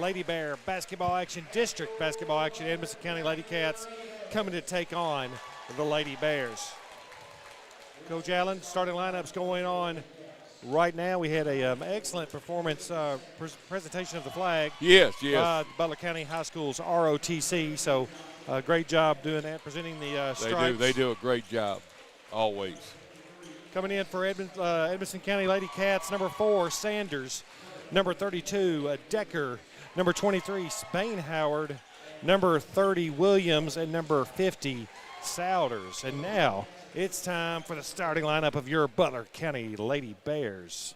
Lady Bear basketball action, district basketball action. Edmonson County Lady Cats coming to take on the Lady Bears. Coach Allen, starting lineups going on right now. We had a excellent performance presentation of the flag. Yes. Butler County High School's ROTC. So great job doing that, presenting the stripes. They do a great job, always. Coming in for Edmonson County Lady Cats, number 4, Sanders. Number 32, Decker. Number 23, Spain Howard. Number 30, Williams. And number 50, Souders. And now it's time for the starting lineup of your Butler County Lady Bears.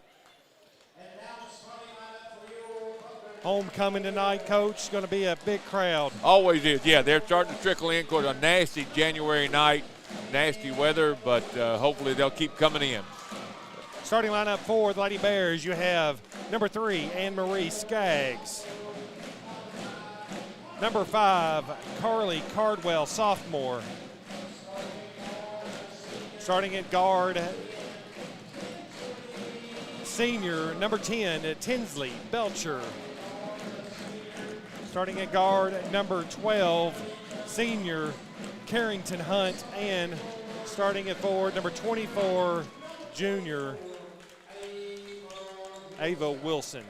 Homecoming tonight, Coach. Going to be a big crowd. Always is. Yeah, they're starting to trickle in. Of course, a nasty January night, nasty weather, but hopefully they'll keep coming in. Starting lineup for the Lady Bears, you have number 3, Anne-Marie Skaggs. Number 5, Carly Cardwell, sophomore. Starting at guard, senior, number 10, Tinsley Belcher. Starting at guard, number 12, senior, Carrington Hunt. And starting at forward, number 24, junior, Ava Wilson.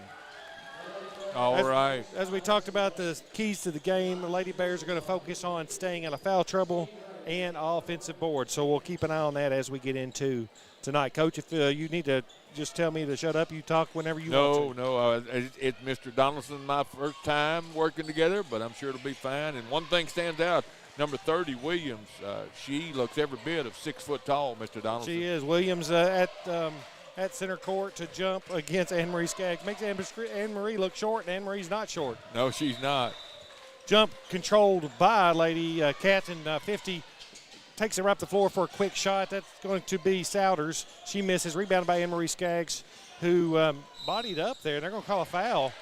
All right. As we talked about the keys to the game, the Lady Bears are going to focus on staying out of foul trouble and offensive board. So we'll keep an eye on that as we get into tonight. Coach, if you need to just tell me to shut up, you talk whenever you want to. No. It's Mr. Donaldson, my first time working together, but I'm sure it'll be fine. And one thing stands out, number 30, Williams. She looks every bit of 6 foot tall, Mr. Donaldson. She is. Williams at center court to jump against Anne-Marie Skaggs. Makes Anne-Marie look short, and Anne-Marie's not short. No, she's not. Jump controlled by Lady Cats, and 50 takes it right up the floor for a quick shot. That's going to be Souders. She misses. Rebounded by Anne-Marie Skaggs, who bodied up there. They're going to call a foul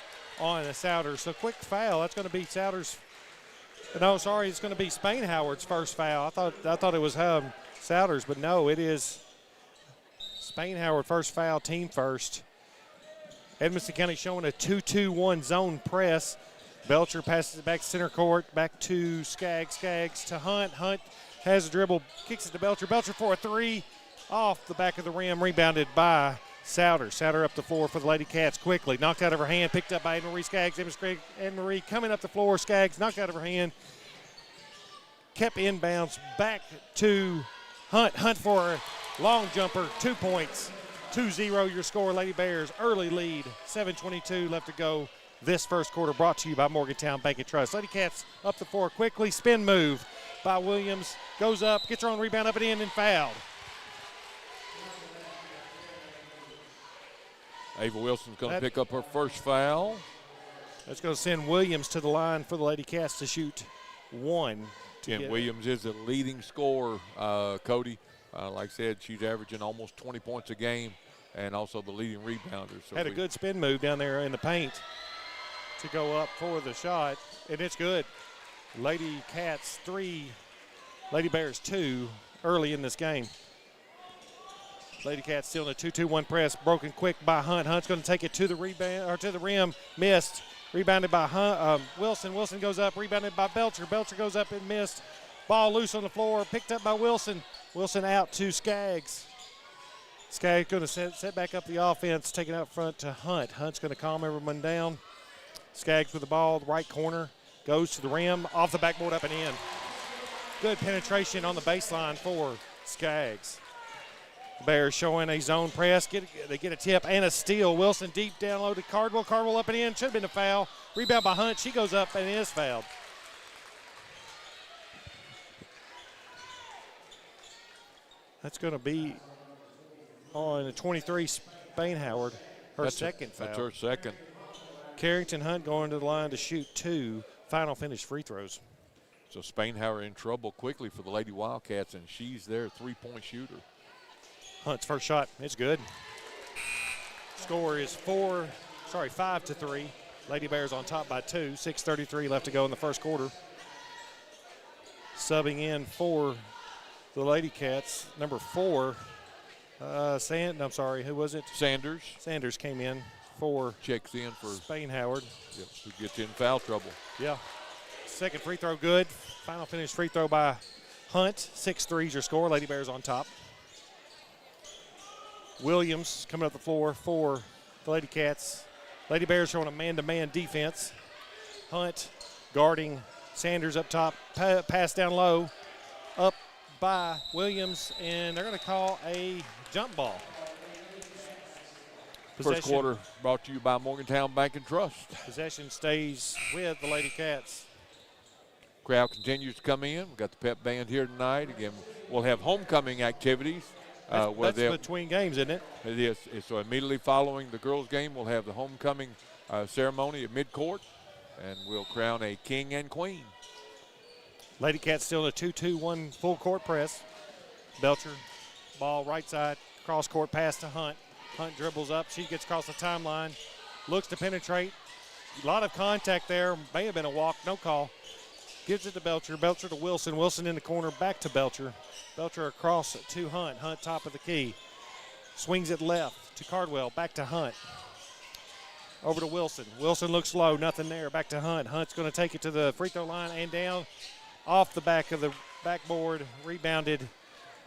on Souders. So quick foul. That's going to be Souders. No, sorry, it's going to be Spain Howard's first foul. I thought it was Souders, but no, it is Spain Howard first foul, team first. Edmonson County showing a 2-2-1 zone press. Belcher passes it back to center court, back to Skaggs. Skaggs to Hunt. Hunt has a dribble, kicks it to Belcher. Belcher for a 3 off the back of the rim, rebounded by Souders. Souders up the floor for the Lady Cats quickly. Knocked out of her hand, picked up by Anne-Marie Skaggs. Anne-Marie coming up the floor. Skaggs knocked out of her hand. Kept inbounds back to Hunt. Hunt for a long jumper, 2 points. 2-0 your score, Lady Bears. Early lead, 7:22 left to go. This first quarter brought to you by Morgantown Bank and Trust. Lady Cats up the floor quickly. Spin move by Williams. Goes up, gets her own rebound up and in, and fouled. Ava Wilson's going to pick up her first foul. That's going to send Williams to the line for the Lady Cats to shoot 1. And Williams is the leading scorer, Cody. Like I said, she's averaging almost 20 points a game and also the leading rebounder. So had a good spin move down there in the paint to go up for the shot, and it's good. Lady Cats 3, Lady Bears 2 early in this game. Lady Cats still in a 2-2-1 press, broken quick by Hunt. Hunt's going to take it to the rebound or to the rim, missed. Rebounded by Wilson. Wilson goes up, rebounded by Belcher. Belcher goes up and missed. Ball loose on the floor, picked up by Wilson. Wilson out to Skaggs. Skaggs going to set back up the offense, taking out front to Hunt. Hunt's going to calm everyone down. Skaggs with the ball, right corner, goes to the rim, off the backboard, up and in. Good penetration on the baseline for Skaggs. Bears showing a zone press. They get a tip and a steal. Wilson deep down low to Cardwell. Cardwell up and in. Should have been a foul. Rebound by Hunt. She goes up and is fouled. That's going to be on the 23, Spain Howard. That's second foul. That's her second. Carrington Hunt going to the line to shoot 2 final finish free throws. So Spain Howard in trouble quickly for the Lady Wildcats, and she's their 3-point shooter. Hunt's first shot, it's good. Score is 5-3. Lady Bears on top by 2. 6:33 left to go in the first quarter. Subbing in for the Lady Cats, number 4, who was it? Sanders. Sanders came in for checks in for Spain Howard. Yep, who gets in foul trouble. Yeah. Second free throw good. Final finish free throw by Hunt. 6-3 is your score. Lady Bears on top. Williams coming up the floor for the Lady Cats. Lady Bears showing a man-to-man defense. Hunt guarding Sanders up top. Pass down low. Up by Williams, and they're going to call a jump ball. First quarter brought to you by Morgantown Bank and Trust. Possession stays with the Lady Cats. Crowd continues to come in. We've got the pep band here tonight. Again, we'll have homecoming activities. That's between games, isn't it? It is. So immediately following the girls' game, we'll have the homecoming ceremony at midcourt, and we'll crown a king and queen. Lady Cats still in a 2-2-1 full court press. Belcher, ball right side, cross court pass to Hunt. Hunt dribbles up. She gets across the timeline, looks to penetrate. A lot of contact there. May have been a walk, no call. Gives it to Belcher. Belcher to Wilson. Wilson in the corner, back to Belcher. Belcher across to Hunt. Hunt top of the key. Swings it left to Cardwell. Back to Hunt. Over to Wilson. Wilson looks low. Nothing there. Back to Hunt. Hunt's going to take it to the free throw line and down. Off the back of the backboard. Rebounded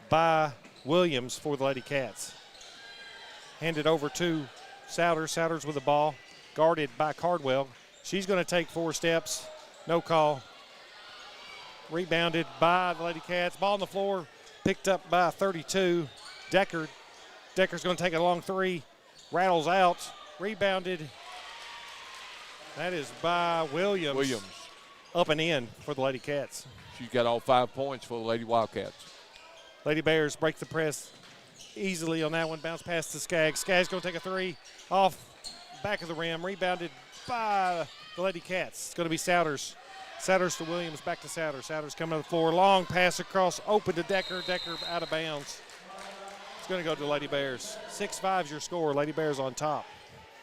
by Williams for the Lady Cats. Handed over to Souders. Souders with the ball. Guarded by Cardwell. She's going to take 4 steps. No call. Rebounded by the Lady Cats. Ball on the floor. Picked up by 32. Decker. Decker's going to take a long 3. Rattles out. Rebounded. That is by Williams. Up and in for the Lady Cats. She's got all 5 points for the Lady Wildcats. Lady Bears break the press easily on that one. Bounce past to Skaggs. Skaggs going to take a 3 off back of the rim. Rebounded by the Lady Cats. It's going to be Souders. Souders to Williams, back to Souders. Souders coming to the floor. Long pass across, open to Decker. Decker out of bounds. It's going to go to the Lady Bears. 6-5 is your score. Lady Bears on top.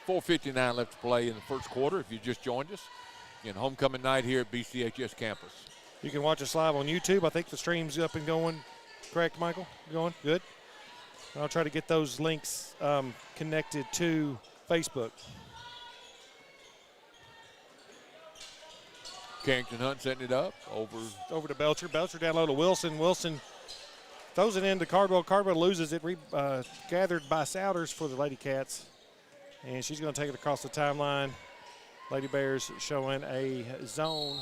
4:59 left to play in the first quarter if you just joined us. Again, homecoming night here at BCHS campus. You can watch us live on YouTube. I think the stream's up and going. Correct, Michael? Going? Good. I'll try to get those links connected to Facebook. Carrington Hunt setting it up over to Belcher. Belcher down low to Wilson. Wilson throws it into Cardwell. Cardwell loses it. Gathered by Souders for the Lady Cats. And she's going to take it across the timeline. Lady Bears showing a zone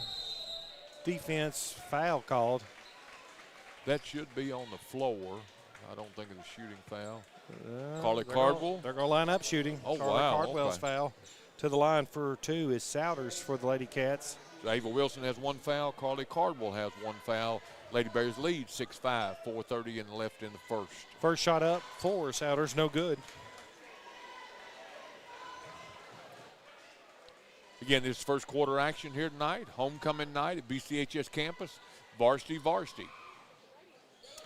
defense foul called. That should be on the floor. I don't think it's a shooting foul. Call it Cardwell. They're going to line up shooting. Oh, wow. Cardwell's foul. To the line for 2 is Souders for the Lady Cats. So Ava Wilson has 1 foul. Carly Cardwell has 1 foul. Lady Bears lead 6-5, 4:30 and left in the first. First shot up for Souders, no good. Again, this is first quarter action here tonight. Homecoming night at BCHS campus. Varsity.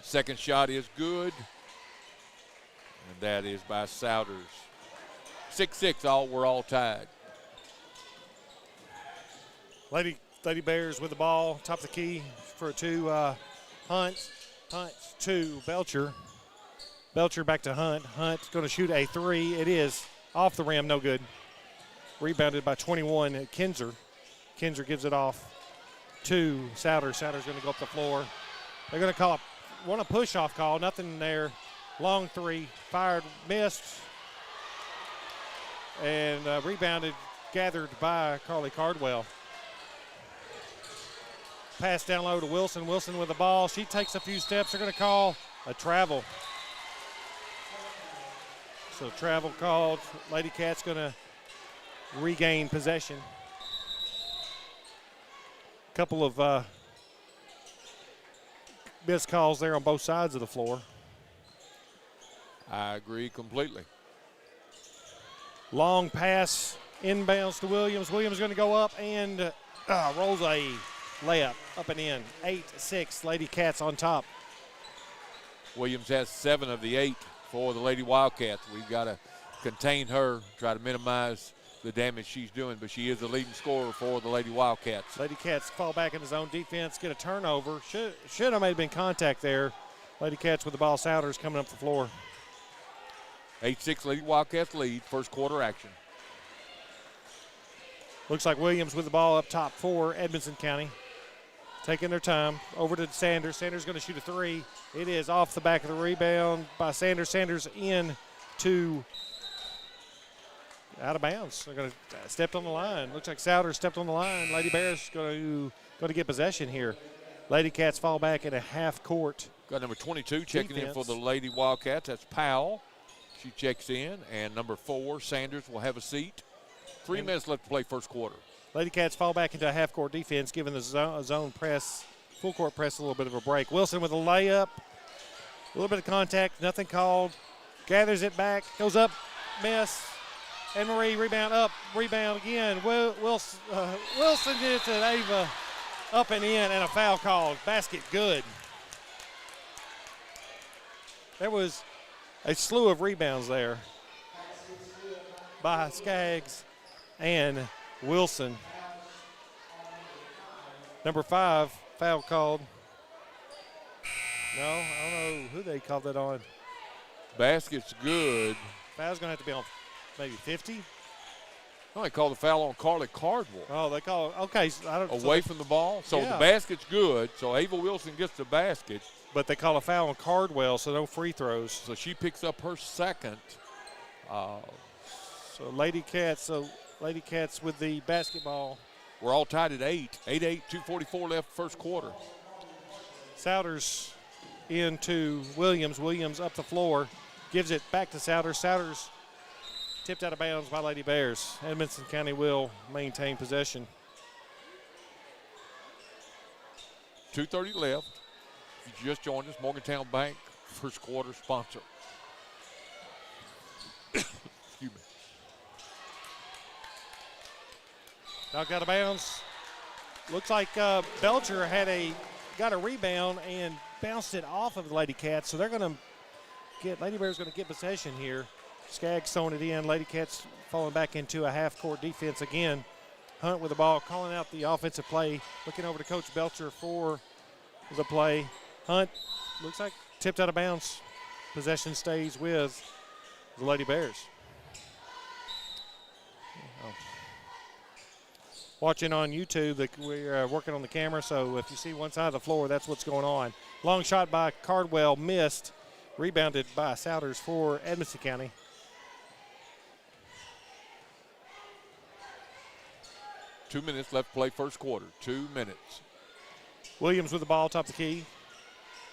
Second shot is good. And that is by Souders. 6-6, we're all tied. Lady Bears with the ball, top of the key for 2. Hunt to Belcher. Belcher back to Hunt. Hunt's going to shoot a 3. It is off the rim, no good. Rebounded by 21, Kinzer. Kinzer gives it off to Souders. Souders going to go up the floor. They're going to call a push-off call. Nothing there. Long 3, fired, missed, and rebounded, gathered by Carly Cardwell. Pass down low to Wilson. Wilson with the ball. She takes a few steps. They're going to call a travel. So travel called. Lady Cats going to regain possession. Couple of missed calls there on both sides of the floor. I agree completely. Long pass, inbounds to Williams. Williams going to go up and rolls a layup up and in. 8-6, Lady Cats on top. Williams has 7 of the 8 for the Lady Wildcats. We've got to contain her, try to minimize the damage she's doing, but she is the leading scorer for the Lady Wildcats. Lady Cats fall back in the zone defense, get a turnover. Should have been contact there. Lady Cats with the ball. Souders coming up the floor. 8-6 Lady Wildcats lead, first quarter action. Looks like Williams with the ball up top for Edmonson County. Taking their time. Over to Sanders. Sanders going to shoot a three. It is off the back of the rebound by Sanders. Sanders in to out of bounds. They're going to step on the line. Looks like Souders stepped on the line. Lady Bears going to get possession here. Lady Cats fall back in a half court. Got number 22 checking in for the Lady Wildcats. That's Powell. She checks in. And number 4, Sanders, will have a seat. 3 minutes left to play first quarter. Lady Cats fall back into a half-court defense, giving the zone press, full-court press, a little bit of a break. Wilson with a layup, a little bit of contact, nothing called. Gathers it back, goes up, miss. Anne-Marie rebound up, rebound again. Wilson did it to Ava, up and in, and a foul called. Basket good. There was a slew of rebounds there by Skaggs and Wilson. Number 5, foul called. No, I don't know who they called that on. Basket's good. Foul's going to have to be on maybe 50. No, they called the foul on Carly Cardwell. Oh, they call it. Okay. So away from the ball. So yeah. The basket's good. So Ava Wilson gets the basket. But they call a foul on Cardwell, so no free throws. So she picks up her second. So Lady Cats with the basketball. We're all tied at 8. 8-8, 2:44 left first quarter. Souders into Williams. Williams up the floor. Gives it back to Souders. Souders tipped out of bounds by Lady Bears. Edmonson County will maintain possession. 2:30 left. If you just joined us, Morgantown Bank first quarter sponsor. Excuse me. Knocked out of bounds. Looks like Belcher got a rebound and bounced it off of the Lady Cats. So they're going to Lady Bears going to get possession here. Skaggs throwing it in. Lady Cats falling back into a half-court defense again. Hunt with the ball, calling out the offensive play. Looking over to Coach Belcher for the play. Hunt looks like tipped out of bounds. Possession stays with the Lady Bears. Watching on YouTube, we're working on the camera, so if you see one side of the floor, that's what's going on. Long shot by Cardwell, missed. Rebounded by Souders for Edmonson County. Two minutes left to play first quarter. 2 minutes. Williams with the ball, top of the key.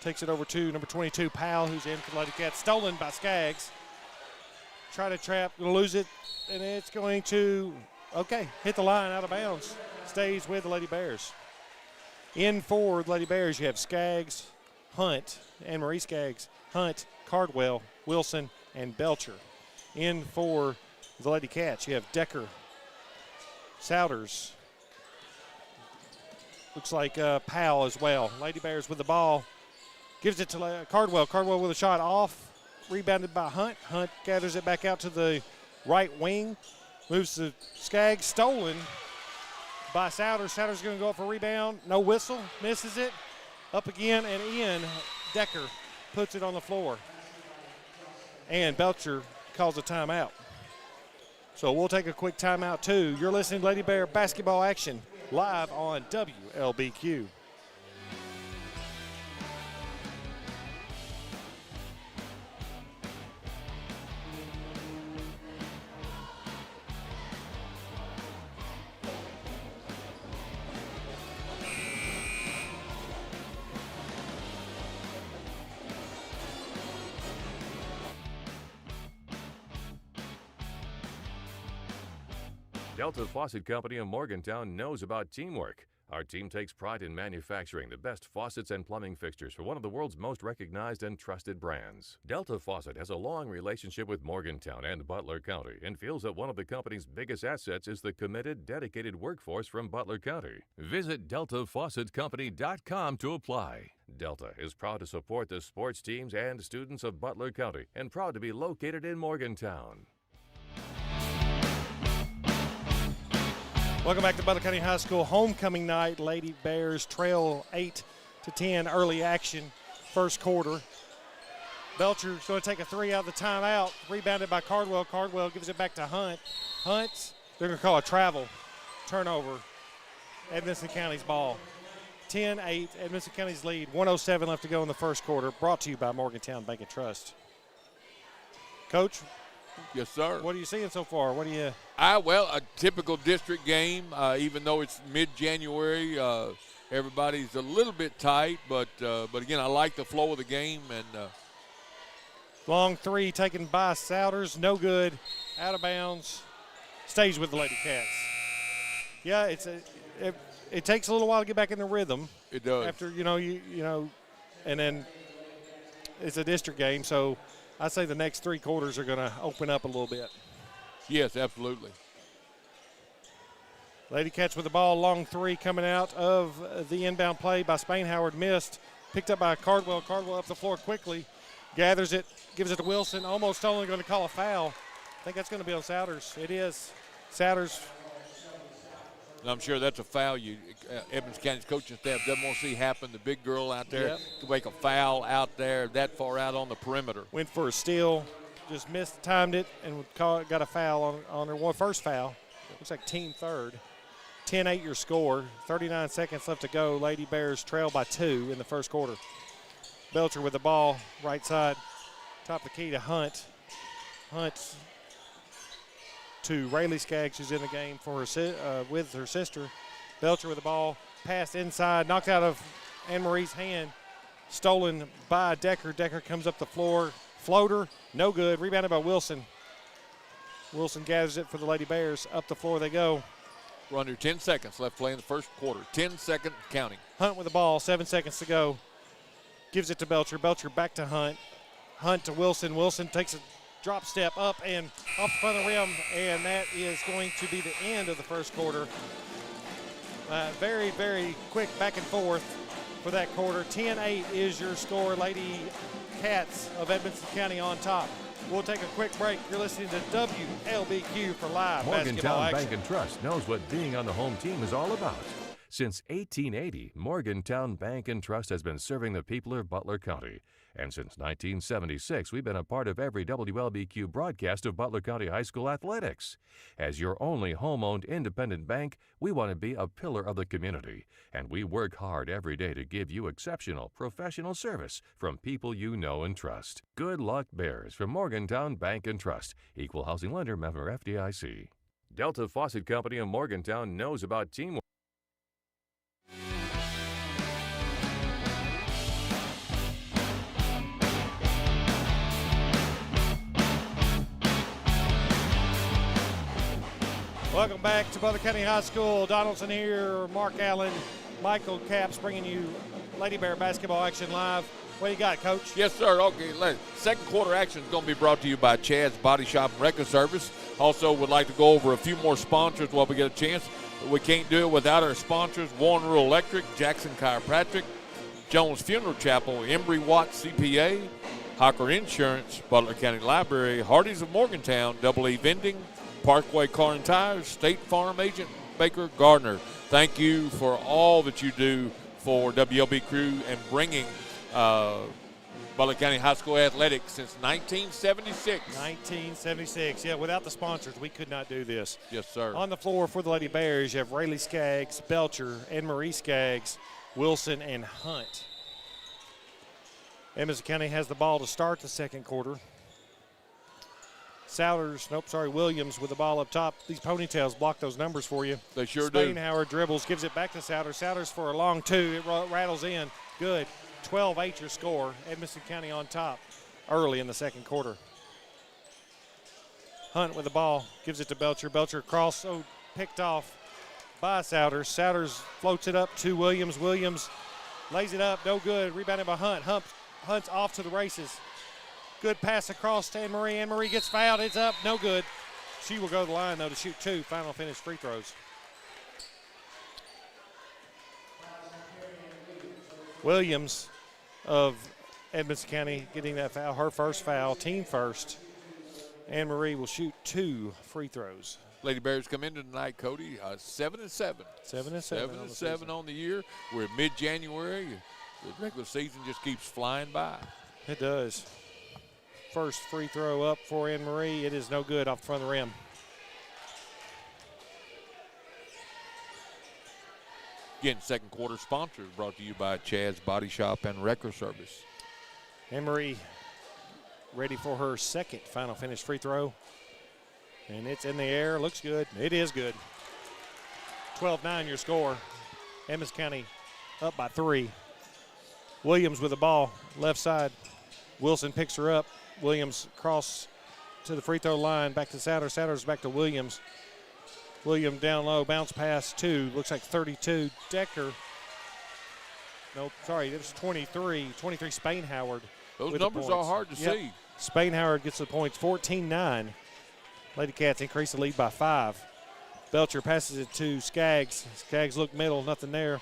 Takes it over to number 22, Powell, who's in for the Lady Cats. Stolen by Skaggs. Try to trap, gonna lose it, and it's going to, hit the line, out of bounds. Stays with the Lady Bears. In for the Lady Bears, you have Skaggs, Hunt, Anne-Marie Skaggs, Hunt, Cardwell, Wilson, and Belcher. In for the Lady Cats, you have Decker, Souders. Looks like Powell as well. Lady Bears with the ball. Gives it to Cardwell. Cardwell with a shot off. Rebounded by Hunt. Hunt gathers it back out to the right wing. Moves to Skaggs. Stolen by Souders. Souders going to go up for a rebound. No whistle. Misses it. Up again and in. Decker puts it on the floor. And Belcher calls a timeout. So we'll take a quick timeout too. You're listening to Lady Bear basketball action live on WLBQ. Delta Faucet Company in Morgantown knows about teamwork. Our team takes pride in manufacturing the best faucets and plumbing fixtures for one of the world's most recognized and trusted brands. Delta Faucet has a long relationship with Morgantown and Butler County and feels that one of the company's biggest assets is the committed, dedicated workforce from Butler County. Visit DeltaFaucetCompany.com to apply. Delta is proud to support the sports teams and students of Butler County and proud to be located in Morgantown. Welcome back to Butler County High School homecoming night. Lady Bears trail 8-10 early action, first quarter. Belcher's going to take a three out of the timeout. Rebounded by Cardwell. Cardwell gives it back to Hunt. Hunt, they're going to call a travel. turnover. Edmonson County's ball. 10-8, Edmonson County's lead. 1:07 left to go in the first quarter. Brought to you by Morgantown Bank and Trust. Coach? Yes, sir. What are you seeing so far? What do you? Well, a typical district game. Even though it's mid-January, everybody's a little bit tight. But again, I like the flow of the game. And Long three taken by Souders. No good. Out of bounds. Stays with the Lady Cats. Yeah, it takes a little while to get back in the rhythm. It does. After and then it's a district game, so I'd say the next 3 quarters are going to open up a little bit. Yes, absolutely. Lady Cats with the ball, long three coming out of the inbound play by Spain. Howard missed. Picked up by Cardwell. Cardwell up the floor quickly. Gathers it, gives it to Wilson. Almost only going to call a foul. I think that's going to be on Souders. It is. Souders. And I'm sure that's a foul Edmonds County's coaching staff doesn't want to see happen. The big girl out there to make a foul out there that far out on the perimeter. Went for a steal, just timed it, and got a foul on her first foul. Looks like team third. 10-8 your score. 39 seconds left to go. Lady Bears trail by 2 in the first quarter. Belcher with the ball, right side, top of the key to Hunt. Hunt to Rayleigh Skaggs, who's in the game for with her sister. Belcher with the ball, passed inside, knocked out of Anne-Marie's hand, stolen by Decker. Decker comes up the floor, floater, no good, rebounded by Wilson. Wilson gathers it for the Lady Bears. Up the floor they go. We're under 10 seconds left play in the first quarter. 10 seconds counting. Hunt with the ball, 7 seconds to go. Gives it to Belcher. Belcher back to Hunt. Hunt to Wilson. Wilson takes a drop step up and off the front of the rim, and that is going to be the end of the first quarter. Very, very quick back and forth for that quarter. 10-8 is your score. Lady Cats of Edmonson County on top. We'll take a quick break. You're listening to WLBQ for live basketball Morgantown action. Bank and Trust knows what being on the home team is all about. Since 1880, Morgantown Bank and Trust has been serving the people of Butler County. And since 1976, we've been a part of every WLBQ broadcast of Butler County High School athletics. As your only home-owned independent bank, we want to be a pillar of the community. And we work hard every day to give you exceptional professional service from people you know and trust. Good luck, Bears, from Morgantown Bank and Trust. Equal housing lender, member FDIC. Delta Faucet Company in Morgantown knows about teamwork. Welcome back to Butler County High School. Donaldson here, Mark Allen, Michael Capps bringing you Lady Bear basketball action live. What do you got, Coach? Yes, sir. Okay, second quarter action is going to be brought to you by Chad's Body Shop and Record Service. Also, would like to go over a few more sponsors while we get a chance. We can't do it without our sponsors: Warren Rural Electric, Jackson Chiropractic, Jones Funeral Chapel, Embry Watt CPA, Hocker Insurance, Butler County Library, Hardee's of Morgantown, Double E Vending, Parkway Car and Tires, State Farm Agent Baker Gardner. Thank you for all that you do for WLB Crew and bringing Butler County High School athletics since 1976. 1976. Yeah, without the sponsors, we could not do this. Yes, sir. On the floor for the Lady Bears, you have Rayleigh Skaggs, Belcher, Anne-Marie Skaggs, Wilson, and Hunt. Edmonson County has the ball to start the second quarter. Williams with the ball up top. These ponytails block those numbers for you. They sure do. Spain Howard dribbles, gives it back to Souders. Souders for a long two. It rattles in. Good. 12-8 your score. Edmonson County on top early in the second quarter. Hunt with the ball, gives it to Belcher. Belcher cross, picked off by Souders. Souders floats it up to Williams. Williams lays it up, no good. Rebounded by Hunt. Hunt's off to the races. Good pass across to Anne-Marie. Anne-Marie gets fouled. It's up, no good. She will go to the line, though, to shoot 2 final finish free throws. Williams of Edmonson County getting that foul, her first foul, team first. Anne-Marie will shoot 2 free throws. Lady Bears come into tonight, Cody, 7-7. 7-7 on the year. We're at mid-January. The regular season just keeps flying by. It does. First free throw up for Anne-Marie. It is no good off the front of the rim. Again, second quarter sponsors brought to you by Chad's Body Shop and Wrecker Service. Emery ready for her second final finish free throw. And it's in the air. Looks good. It is good. 12-9 your score. Edmonson County up by 3. Williams with the ball, left side. Wilson picks her up. Williams cross to the free throw line, back to Souders. Souders back to Williams. Williams down low, bounce pass 2. Looks like 32. Decker. No, sorry, it was 23. 23 Spain Howard. Those numbers are hard to see. Spain Howard gets the points, 14-9. Lady Cats increase the lead by 5. Belcher passes it to Skaggs. Skaggs look middle, nothing there.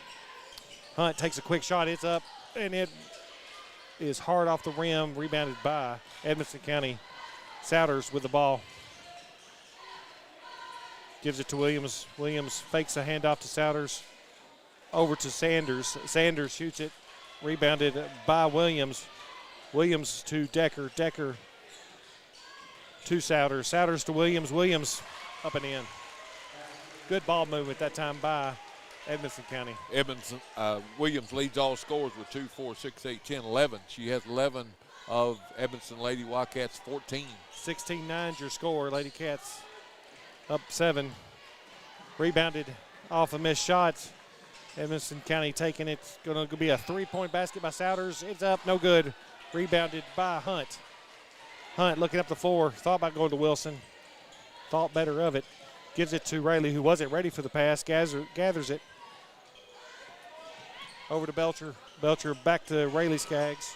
Hunt takes a quick shot. It's up, and it is hard off the rim, rebounded by Edmonson County. Souders with the ball. Gives it to Williams. Williams fakes a handoff to Souders. Over to Sanders. Sanders shoots it. Rebounded by Williams. Williams to Decker. Decker to Souders. Souders to Williams. Williams up and in. Good ball movement that time by Edmonson County. Williams leads all scorers with 2, 4, 6, 8, 10, 11. She has 11 of Edmonson Lady Wildcats 14. 16-9 is your score. Lady Cats up 7. Rebounded off a missed shot. Edmonson County taking it. It's going to be a 3-point basket by Souders. It's up, no good. Rebounded by Hunt. Hunt looking up the floor. Thought about going to Wilson. Thought better of it. Gives it to Rayleigh, who wasn't ready for the pass. Gathers it. Over to Belcher. Belcher back to Rayleigh Skaggs.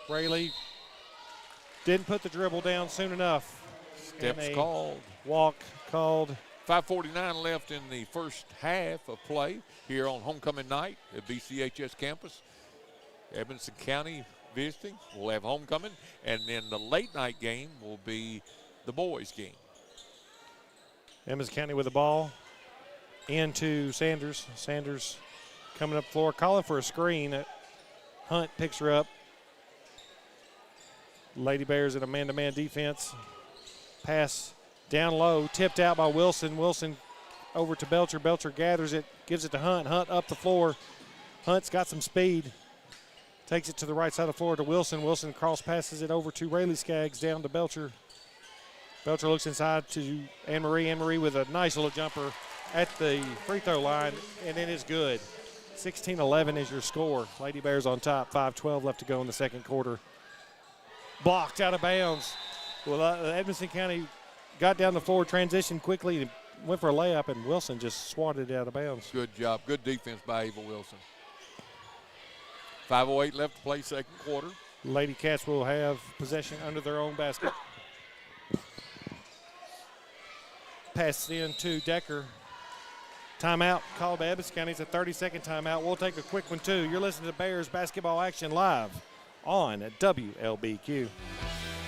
Rayleigh didn't put the dribble down soon enough. Steps called. Walk called. 5:49 left in the first half of play here on homecoming night at BCHS campus. Edmonson County visiting. We'll have homecoming. And then the late night game will be the boys' game. Edmonson County with the ball. Into Sanders. Sanders coming up the floor, calling for a screen. Hunt picks her up. Lady Bears in a man-to-man defense. Pass down low, tipped out by Wilson. Wilson over to Belcher. Belcher gathers it, gives it to Hunt. Hunt up the floor. Hunt's got some speed. Takes it to the right side of the floor to Wilson. Wilson cross passes it over to Rayleigh Skaggs, down to Belcher. Belcher looks inside to Anne-Marie. Anne-Marie with a nice little jumper at the free throw line, and it is good. 16-11 is your score. Lady Bears on top, 5:12 left to go in the second quarter. Blocked out of bounds. Well, Edmonson County got down the floor, transitioned quickly, went for a layup, and Wilson just swatted it out of bounds. Good job. Good defense by Ava Wilson. 5:08 left to play second quarter. Lady Cats will have possession under their own basket. Pass in to Decker. Timeout called by Edmonson County. It's a 30-second timeout. We'll take a quick one, too. You're listening to Bears basketball action live on WLBQ.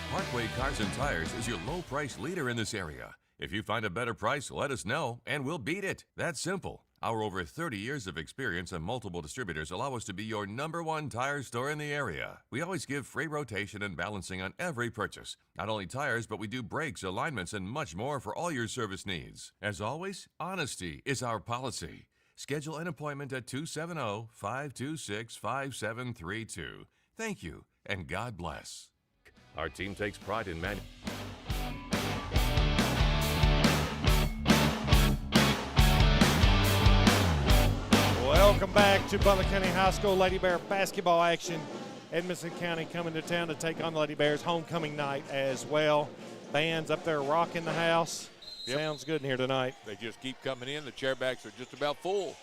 Parkway Cars and Tires is your low price leader in this area. If you find a better price, let us know, and we'll beat it. That's simple. Our over 30 years of experience and multiple distributors allow us to be your #1 tire store in the area. We always give free rotation and balancing on every purchase. Not only tires, but we do brakes, alignments, and much more for all your service needs. As always, honesty is our policy. Schedule an appointment at 270-526-5732. Thank you, and God bless. Our team takes pride in Welcome back to Butler County High School Lady Bear basketball action. Edmonson County coming to town to take on the Lady Bears homecoming night as well. Band's up there rocking the house. Yep. Sounds good in here tonight. They just keep coming in. The chairbacks are just about full.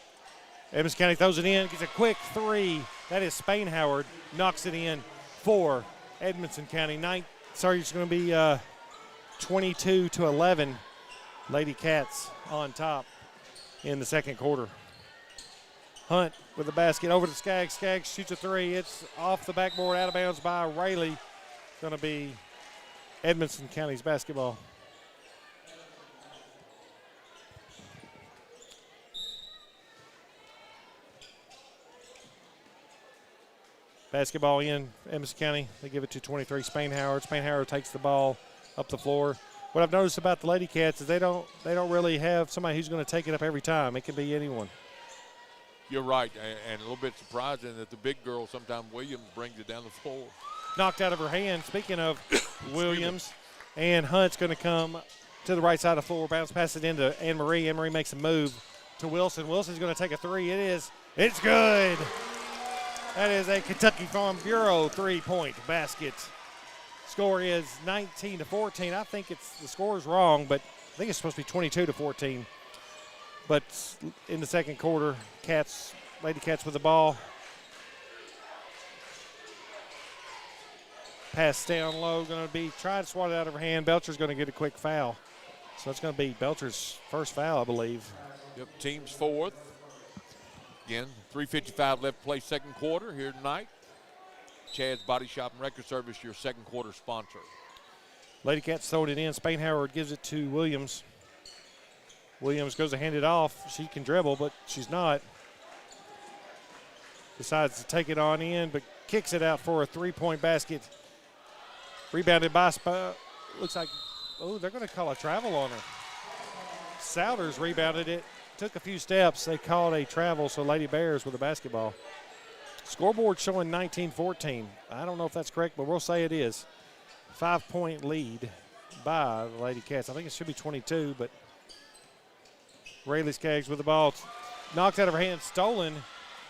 Edmonson County throws it in, gets a quick 3. That is Spain Howard, knocks it in for Edmonson County. It's going to be 22-11. Lady Cats on top in the second quarter. Hunt with the basket over to Skaggs. Skaggs shoots a 3. It's off the backboard, out of bounds by Rayleigh. It's going to be Edmonson County's basketball. Basketball in Edmonson County. They give it to 23 Spain Howard. Spain Howard takes the ball up the floor. What I've noticed about the Lady Cats is they don't really have somebody who's going to take it up every time. It can be anyone. You're right, and a little bit surprising that the big girl, sometimes Williams, brings it down the floor. Knocked out of her hand. Speaking of Williams, and Hunt's going to come to the right side of the floor, bounce pass it into Anne Marie. Anne Marie makes a move to Wilson. Wilson's going to take a three. It's good. That is a Kentucky Farm Bureau three-point basket. Score is 19-14. I think the score is wrong, but I think it's supposed to be 22-14. But in the second quarter, Lady Cats with the ball. Pass down low, going to be trying to swat it out of her hand. Belcher's going to get a quick foul. So it's going to be Belcher's first foul, I believe. Yep, team's fourth. Again, 3:55 left to play second quarter here tonight. Chad's Body Shop and Record Service, your second quarter sponsor. Lady Cats throwing it in. Spain Howard gives it to Williams. Williams goes to hand it off. She can dribble, but she's not. Decides to take it on in, but kicks it out for a three-point basket. Rebounded by looks like, they're going to call a travel on her. Souders rebounded it. Took a few steps. They called a travel, so Lady Bears with the basketball. Scoreboard showing 19-14. I don't know if that's correct, but we'll say it is. 5-point lead by the Lady Cats. I think it should be 22, but Rayleigh Skaggs with the ball. Knocked out of her hand, stolen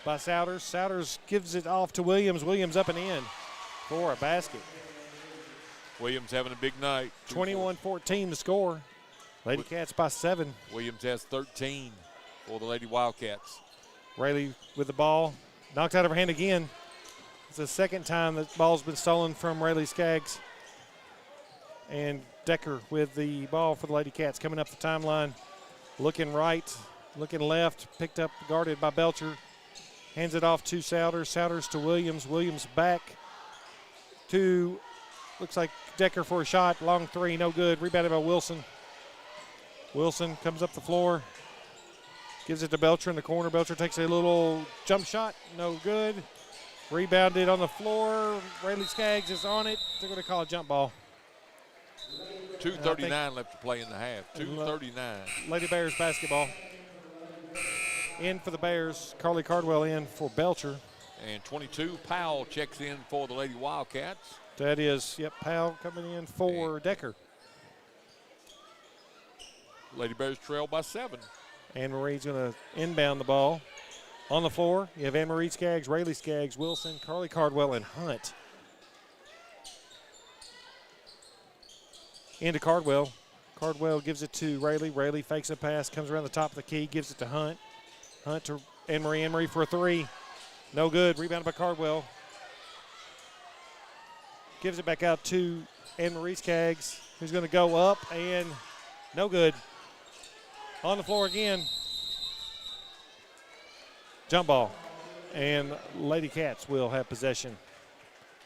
by Souders. Souders gives it off to Williams. Williams up and in for a basket. Williams having a big night. 21-14 the score. Lady Cats by 7. Williams has 13 for the Lady Wildcats. Rayleigh with the ball. Knocked out of her hand again. It's the second time the ball's been stolen from Rayleigh Skaggs. And Decker with the ball for the Lady Cats coming up the timeline. Looking right, looking left, picked up, guarded by Belcher. Hands it off to Souders. Souders to Williams. Williams back to, looks like Decker for a shot. Long three, no good. Rebounded by Wilson. Wilson comes up the floor. Gives it to Belcher in the corner. Belcher takes a little jump shot. No good. Rebounded on the floor. Rayleigh Skaggs is on it. They're going to call a jump ball. 2:39 left to play in the half. 2:39. Lady Bears basketball. In for the Bears. Carly Cardwell in for Belcher. And 22, Powell checks in for the Lady Wildcats. That is, Powell coming in for Decker. Lady Bears trail by 7. Anne Marie's going to inbound the ball. On the floor, you have Anne Marie Skaggs, Rayleigh Skaggs, Wilson, Carly Cardwell, and Hunt. Into Cardwell. Cardwell gives it to Rayleigh. Rayleigh fakes a pass, comes around the top of the key, gives it to Hunt. Hunt to Anne Marie. Anne Marie for a three. No good. Rebounded by Cardwell. Gives it back out to Anne Marie Skaggs, who's going to go up, and no good. On the floor again. Jump ball. And Lady Cats will have possession.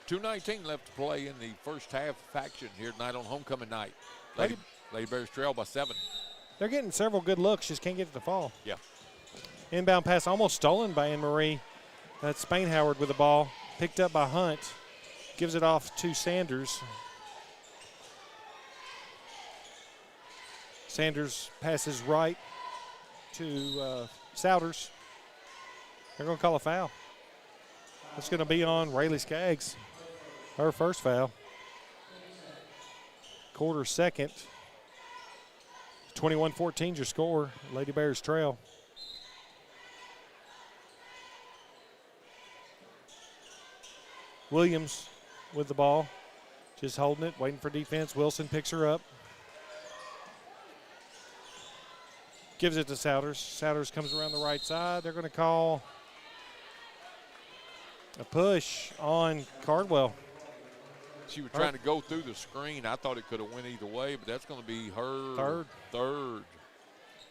2:19 left to play in the first half action here tonight on homecoming night. Lady Bears trail by 7. They're getting several good looks, just can't get it to fall. Yeah. Inbound pass almost stolen by Anne Marie. That's Spain Howard with the ball. Picked up by Hunt. Gives it off to Sanders. Sanders passes right to Souders. They're going to call a foul. It's going to be on Rayleigh Skaggs. Her first foul. Quarter second. 21-14 your score. Lady Bears trail. Williams with the ball. Just holding it, waiting for defense. Wilson picks her up. Gives it to Souders. Souders comes around the right side. They're going to call a push on Cardwell. She was trying to go through the screen. I thought it could have went either way, but that's going to be her third.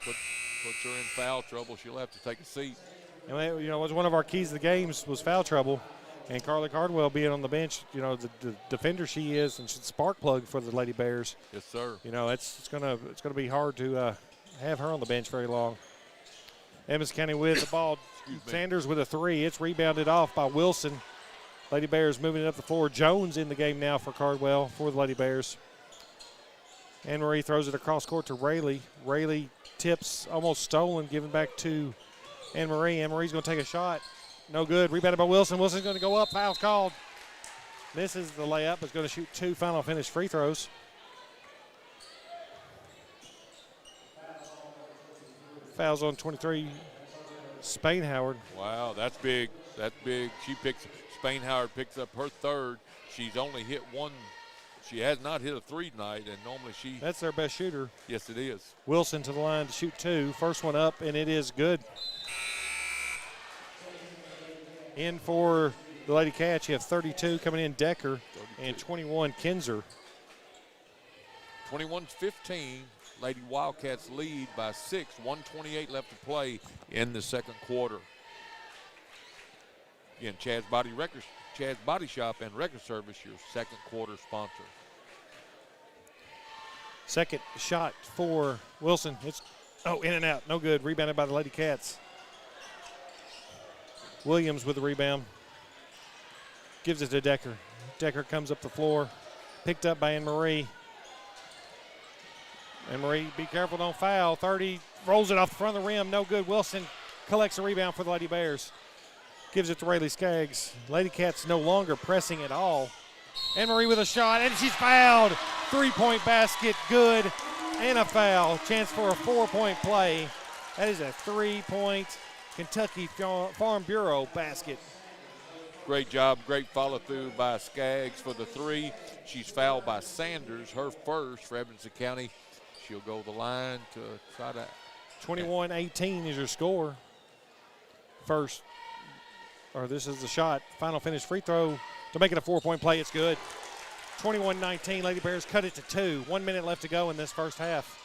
Puts her in foul trouble. She'll have to take a seat. And it was one of our keys to the games was foul trouble. And Carly Cardwell being on the bench, the defender she is, and she's a spark plug for the Lady Bears. Yes, sir. It's gonna be hard to have her on the bench very long. Edmonson County with the ball. Sanders with a three. It's rebounded off by Wilson. Lady Bears moving it up the floor. Jones in the game now for Cardwell for the Lady Bears. Anne Marie throws it across court to Rayleigh. Rayleigh tips, almost stolen, given back to Anne-Marie. Anne-Marie's going to take a shot. No good. Rebounded by Wilson. Wilson's going to go up. Foul's called. Misses the layup, but is going to shoot 2 final finish free throws. Fouls on 23, Spain Howard. Wow, that's big. That's big. Spain Howard picks up her third. She's only hit one. She has not hit a three tonight, and normally she. That's their best shooter. Yes, it is. Wilson to the line to shoot 2. First one up, and it is good. In for the Lady Cats, you have 32 coming in, Decker, 32. And 21, Kinzer. 21-15. Lady Wildcats lead by 6. 1:28 left to play in the second quarter. Again, Chad's Body Shop and Record Service, your second quarter sponsor. Second shot for Wilson. It's in and out. No good. Rebounded by the Lady Cats. Williams with the rebound. Gives it to Decker. Decker comes up the floor. Picked up by Anne-Marie. Anne-Marie, be careful, don't foul. 30, rolls it off the front of the rim. No good. Wilson collects a rebound for the Lady Bears. Gives it to Rayleigh Skaggs. Lady Cats no longer pressing at all. Anne-Marie with a shot, and she's fouled. 3-point basket, good, and a foul. Chance for a 4-point play. That is a 3-point Kentucky Farm Bureau basket. Great job, great follow-through by Skaggs for the 3. She's fouled by Sanders, her first for Edmonson County. She'll go the line to try to. 21-18 is your score. This is the shot. Final finish free throw to make it a 4-point play. It's good. 21-19. Lady Bears cut it to 2. 1 minute left to go in this first half.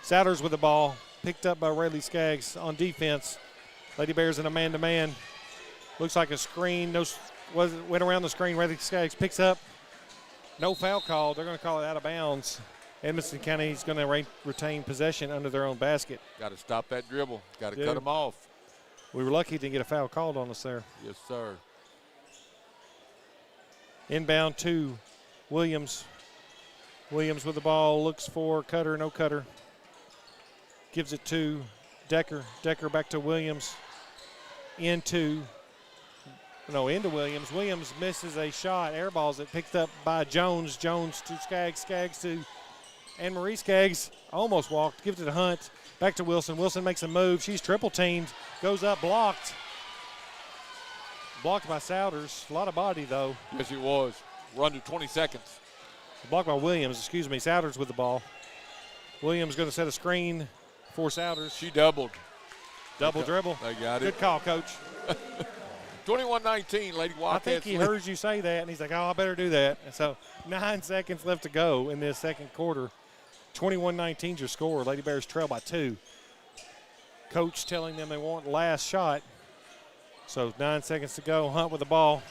Souders with the ball. Picked up by Rayleigh Skaggs on defense. Lady Bears in a man-to-man. Looks like a screen. Went around the screen. Rayleigh Skaggs picks up. No foul call. They're going to call it out of bounds. Edmonson County is going to retain possession under their own basket. Got to stop that dribble. Got to cut them off. We were lucky to get a foul called on us there. Yes, sir. Inbound to Williams. Williams with the ball. Looks for cutter. No cutter. Gives it to Decker. Decker back to Williams. Into Williams. Williams misses a shot. Airballs it. Picked up by Jones. Jones to Skaggs. Skaggs to Anne-Marie Skaggs. Almost walked. Gives it to Hunt. Back to Wilson. Wilson makes a move. She's triple teamed. Goes up. Blocked. Blocked by Souders. A lot of body, though. Yes, it was. We're under 20 seconds. Blocked by Williams. Souders with the ball. Williams going to set a screen for Souders. She doubled. Double dribble. They got it. Good call, Coach. 21-19, Lady Wildcats. I think he heard you say that, and he's like, I better do that. And so 9 seconds left to go in this second quarter. 21-19 is your score. Lady Bears trail by 2. Coach telling them they want last shot. So 9 seconds to go. Hunt with the ball.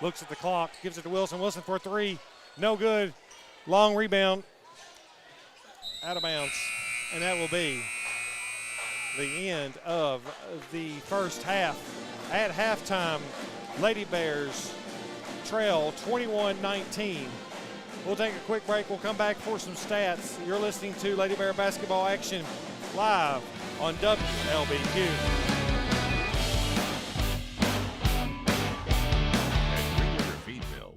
Looks at the clock. Gives it to Wilson. Wilson for a 3. No good. Long rebound. Out of bounds. And that will be the end of the first half. At halftime, Lady Bears trail 21-19. We'll take a quick break. We'll come back for some stats. You're listening to Lady Bear basketball action live on WLBQ.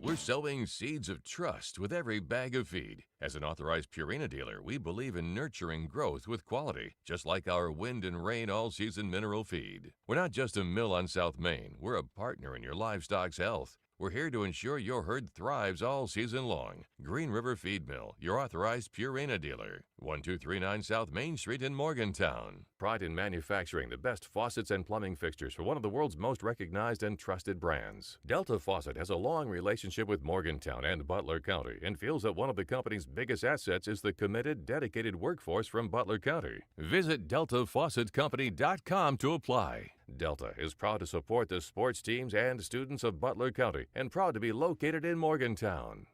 We're sowing seeds of trust with every bag of feed. As an authorized Purina dealer, we believe in nurturing growth with quality, just like our wind and rain all-season mineral feed. We're not just a mill on South Main. We're a partner in your livestock's health. We're here to ensure your herd thrives all season long. Green River Feed Mill, your authorized Purina dealer. 1239 South Main Street in Morgantown. Pride in manufacturing the best faucets and plumbing fixtures for one of the world's most recognized and trusted brands. Delta Faucet has a long relationship with Morgantown and Butler County and feels that one of the company's biggest assets is the committed, dedicated workforce from Butler County. Visit DeltaFaucetCompany.com to apply. Delta is proud to support the sports teams and students of Butler County and proud to be located in Morgantown.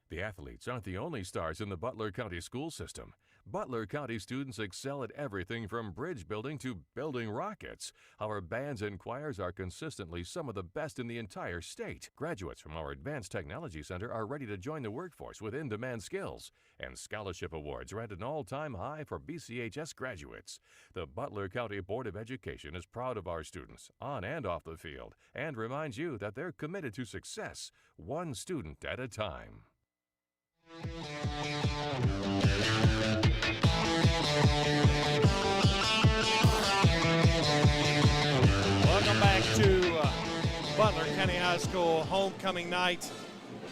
The athletes aren't the only stars in the Butler County school system. Butler County students excel at everything from bridge building to building rockets. Our bands and choirs are consistently some of the best in the entire state. Graduates from our Advanced Technology Center are ready to join the workforce with in-demand skills. And scholarship awards are at an all-time high for BCHS graduates. The Butler County Board of Education is proud of our students, on and off the field, and reminds you that they're committed to success, one student at a time. Welcome back to Butler County High School homecoming night.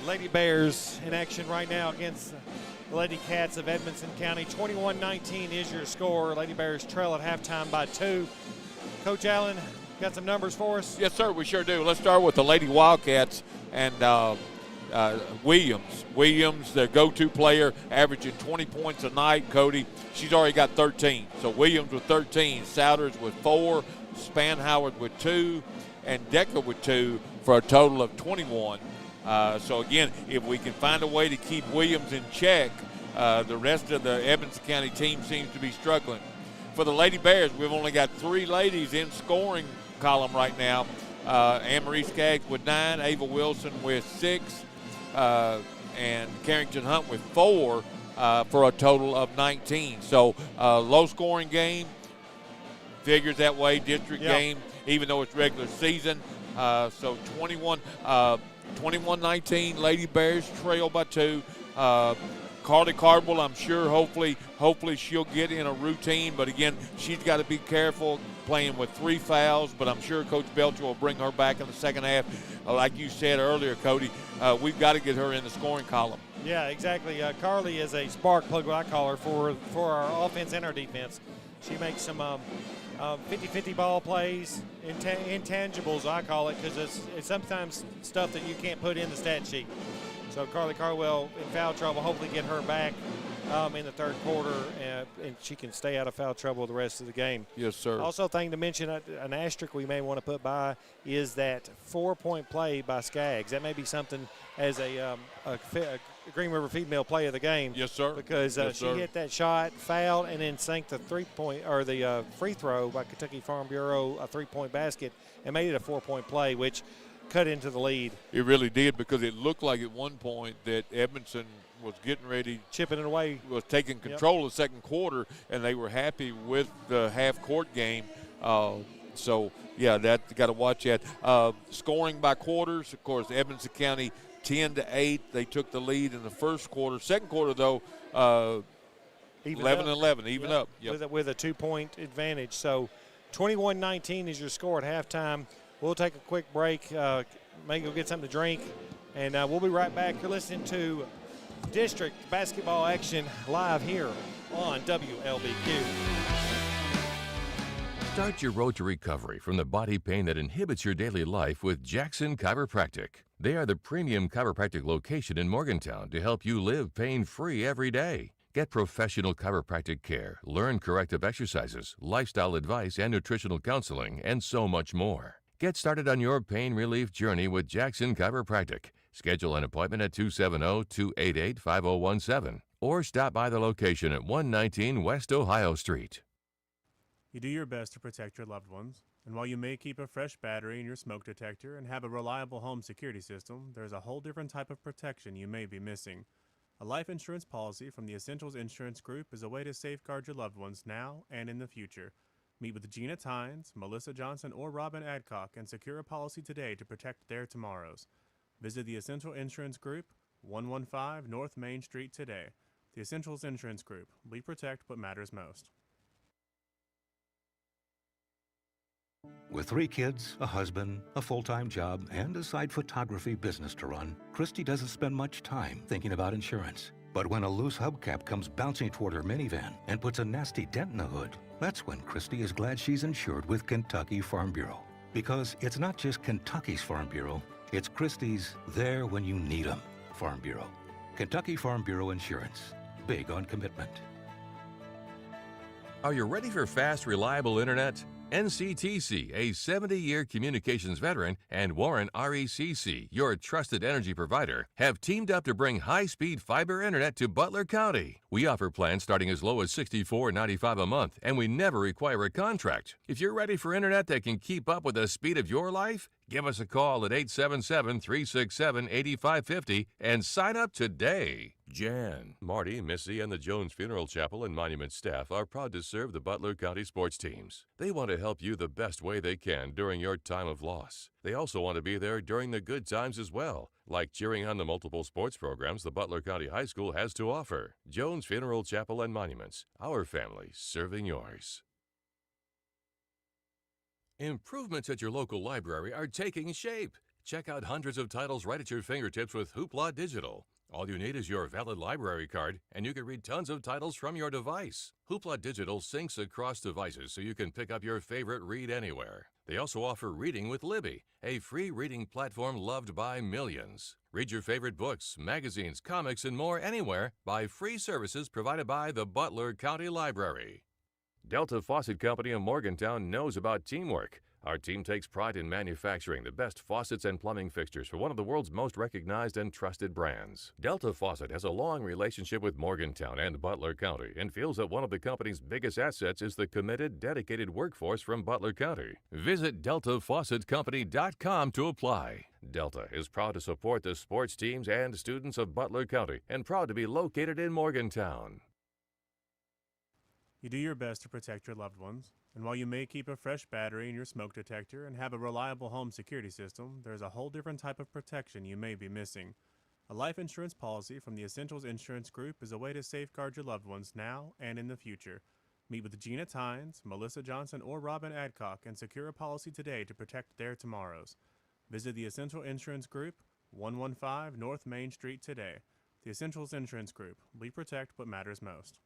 Lady Bears in action right now against the Lady Cats of Edmonson County. 21-19 is your score. Lady Bears trail at halftime by 2. Coach Allen, got some numbers for us? Yes, sir, we sure do. Let's start with the Lady Wildcats and Williams. Williams, their go-to player, averaging 20 points a night. Cody, she's already got 13. So Williams with 13, Souders with 4, Spanhoward with 2, and Decker with 2 for a total of 21. So, again, if we can find a way to keep Williams in check, the rest of the Edmonson County team seems to be struggling. For the Lady Bears, we've only got 3 ladies in scoring column right now. Anne-Marie Skaggs with 9, Ava Wilson with 6, and Carrington Hunt with 4 for a total of 19. So, low-scoring game. Figures that way, district game, even though it's regular season. So 21-19, Lady Bears trail by 2. Carly Cardwell, I'm sure, hopefully she'll get in a routine. But, again, she's got to be careful playing with 3 fouls. But I'm sure Coach Belcher will bring her back in the second half. Like you said earlier, Cody, we've got to get her in the scoring column. Yeah, exactly. Carly is a spark plug, what I call her, for our offense and our defense. She makes some 50-50 ball plays, intangibles, I call it, because it's sometimes stuff that you can't put in the stat sheet. So Carly Carwell in foul trouble, hopefully get her back in the third quarter, and she can stay out of foul trouble the rest of the game. Yes, sir. Also, thing to mention, an asterisk we may want to put by is that 4-point play by Skaggs. That may be something as a Green River female play of the game. Yes, sir. Because she hit that shot, fouled, and then sank the the free throw by Kentucky Farm Bureau, a 3-point basket, and made it a 4-point play, which cut into the lead. It really did, because it looked like at one point that Edmonson was getting ready, chipping it away, was taking control of the second quarter, and they were happy with the half-court game. So, yeah, that got to watch that. Scoring by quarters, of course, Edmonson County 10-8. They took the lead in the first quarter. Second quarter, though, 11-11, even up. Yep. With a 2-point advantage. So 21-19 is your score at halftime. We'll take a quick break, maybe go get something to drink, and we'll be right back. You're listening to District Basketball Action live here on WLBQ. Start your road to recovery from the body pain that inhibits your daily life with Jackson Chiropractic. They are the premium chiropractic location in Morgantown to help you live pain-free every day. Get professional chiropractic care, learn corrective exercises, lifestyle advice, and nutritional counseling, and so much more. Get started on your pain relief journey with Jackson Chiropractic. Schedule an appointment at 270-288-5017 or stop by the location at 119 West Ohio Street. You do your best to protect your loved ones, and while you may keep a fresh battery in your smoke detector and have a reliable home security system, there's a whole different type of protection you may be missing. A life insurance policy from the Essentials Insurance Group is a way to safeguard your loved ones now and in the future. Meet with Gina Tynes, Melissa Johnson, or Robin Adcock and secure a policy today to protect their tomorrows. Visit the Essential Insurance Group, 115 North Main Street today. The Essentials Insurance Group. We protect what matters most. With 3 kids, a husband, a full-time job, and a side photography business to run, Christy doesn't spend much time thinking about insurance. But when a loose hubcap comes bouncing toward her minivan and puts a nasty dent in the hood, that's when Christy is glad she's insured with Kentucky Farm Bureau. Because it's not just Kentucky's Farm Bureau, it's Christy's there when you need 'em Farm Bureau. Kentucky Farm Bureau Insurance. Big on commitment. Are you ready for fast, reliable internet? NCTC, a 70-year communications veteran, and Warren RECC, your trusted energy provider, have teamed up to bring high-speed fiber internet to Butler County. We offer plans starting as low as $64.95 a month, and we never require a contract. If you're ready for internet that can keep up with the speed of your life, give us a call at 877-367-8550 and sign up today. Jan, Marty, Missy, and the Jones Funeral Chapel and Monument staff are proud to serve the Butler County sports teams. They want to help you the best way they can during your time of loss. They also want to be there during the good times as well, like cheering on the multiple sports programs the Butler County High School has to offer. Jones Funeral Chapel and Monuments, our family serving yours. Improvements at your local library are taking shape. Check out hundreds of titles right at your fingertips with Hoopla Digital. All you need is your valid library card, and you can read tons of titles from your device. Hoopla Digital syncs across devices so you can pick up your favorite read anywhere. They also offer Reading with Libby, a free reading platform loved by millions. Read your favorite books, magazines, comics, and more anywhere by free services provided by the Butler County Library. Delta Faucet Company of Morgantown knows about teamwork. Our team takes pride in manufacturing the best faucets and plumbing fixtures for one of the world's most recognized and trusted brands. Delta Faucet has a long relationship with Morgantown and Butler County and feels that one of the company's biggest assets is the committed, dedicated workforce from Butler County. Visit DeltaFaucetCompany.com to apply. Delta is proud to support the sports teams and students of Butler County and proud to be located in Morgantown. You do your best to protect your loved ones, and while you may keep a fresh battery in your smoke detector and have a reliable home security system, there's a whole different type of protection you may be missing. A life insurance policy from the Essentials Insurance Group is a way to safeguard your loved ones now and in the future. Meet with Gina Tynes, Melissa Johnson, or Robin Adcock and secure a policy today to protect their tomorrows. Visit the Essential Insurance Group, 115 North Main Street today. The Essentials Insurance Group. We protect what matters most.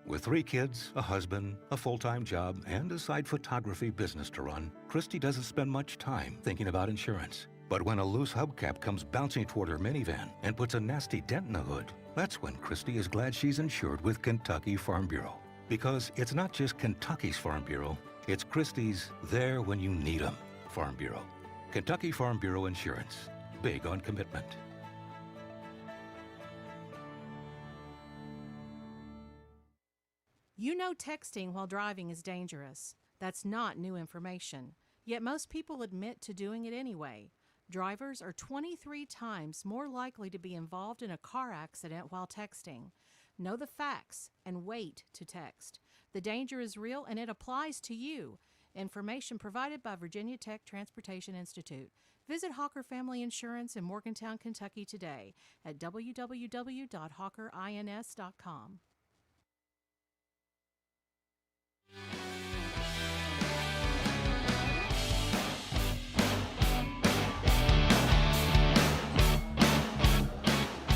With 3 kids, a husband, a full-time job, and a side photography business to run, Christy doesn't spend much time thinking about insurance. But when a loose hubcap comes bouncing toward her minivan and puts a nasty dent in the hood, that's when Christy is glad she's insured with Kentucky Farm Bureau. Because it's not just Kentucky's Farm Bureau, it's Christy's there when you need 'em Farm Bureau. Kentucky Farm Bureau Insurance. Big on commitment. You know texting while driving is dangerous. That's not new information. Yet most people admit to doing it anyway. Drivers are 23 times more likely to be involved in a car accident while texting. Know the facts and wait to text. The danger is real and it applies to you. Information provided by Virginia Tech Transportation Institute. Visit Hawker Family Insurance in Morgantown, Kentucky today at www.hawkerins.com.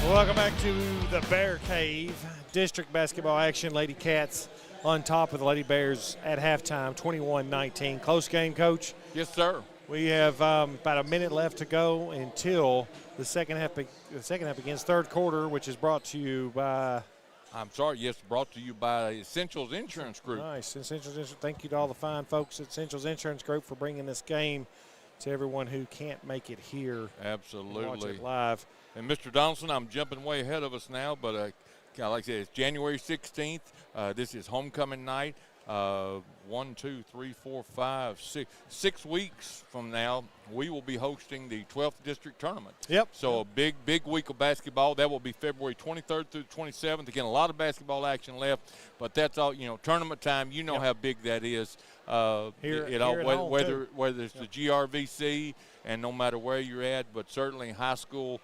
Welcome back to the Bear Cave. District basketball action. Lady Cats on top of the Lady Bears at halftime, 21-19. Close game, Coach? Yes, sir. We have about a minute left to go until the second half begins. Third quarter, which is brought to you by... brought to you by Essentials Insurance Group. Nice. Essentials Insurance. Thank you to all the fine folks at Essentials Insurance Group for bringing this game to everyone who can't make it here. Absolutely. Watch it live. And Mr. Donaldson, I'm jumping way ahead of us now, but like I said, it's January 16th. This is homecoming night. 1, 2, 3, 4, 5, 6. 6 weeks from now, we will be hosting the 12th district tournament. Yep. So a big week of basketball. That will be February 23rd through the 27th. Again, a lot of basketball action left, but that's all. Tournament time. You know how big that is. Whether it's the GRVC and no matter where you're at, but certainly high school.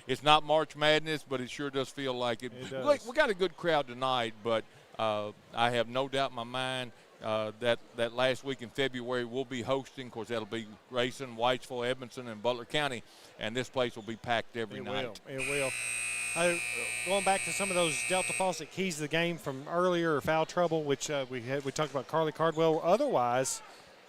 It's not March Madness, but it sure does feel like it. Look, we got a good crowd tonight, but I have no doubt in my mind that last week in February we'll be hosting. Of course, that'll be Grayson, Whitesville, Edmonson, and Butler County, and this place will be packed every night. It will. Going back to some of those Delta Faucet keys to the game from earlier, foul trouble, which we talked about Carly Cardwell. Otherwise,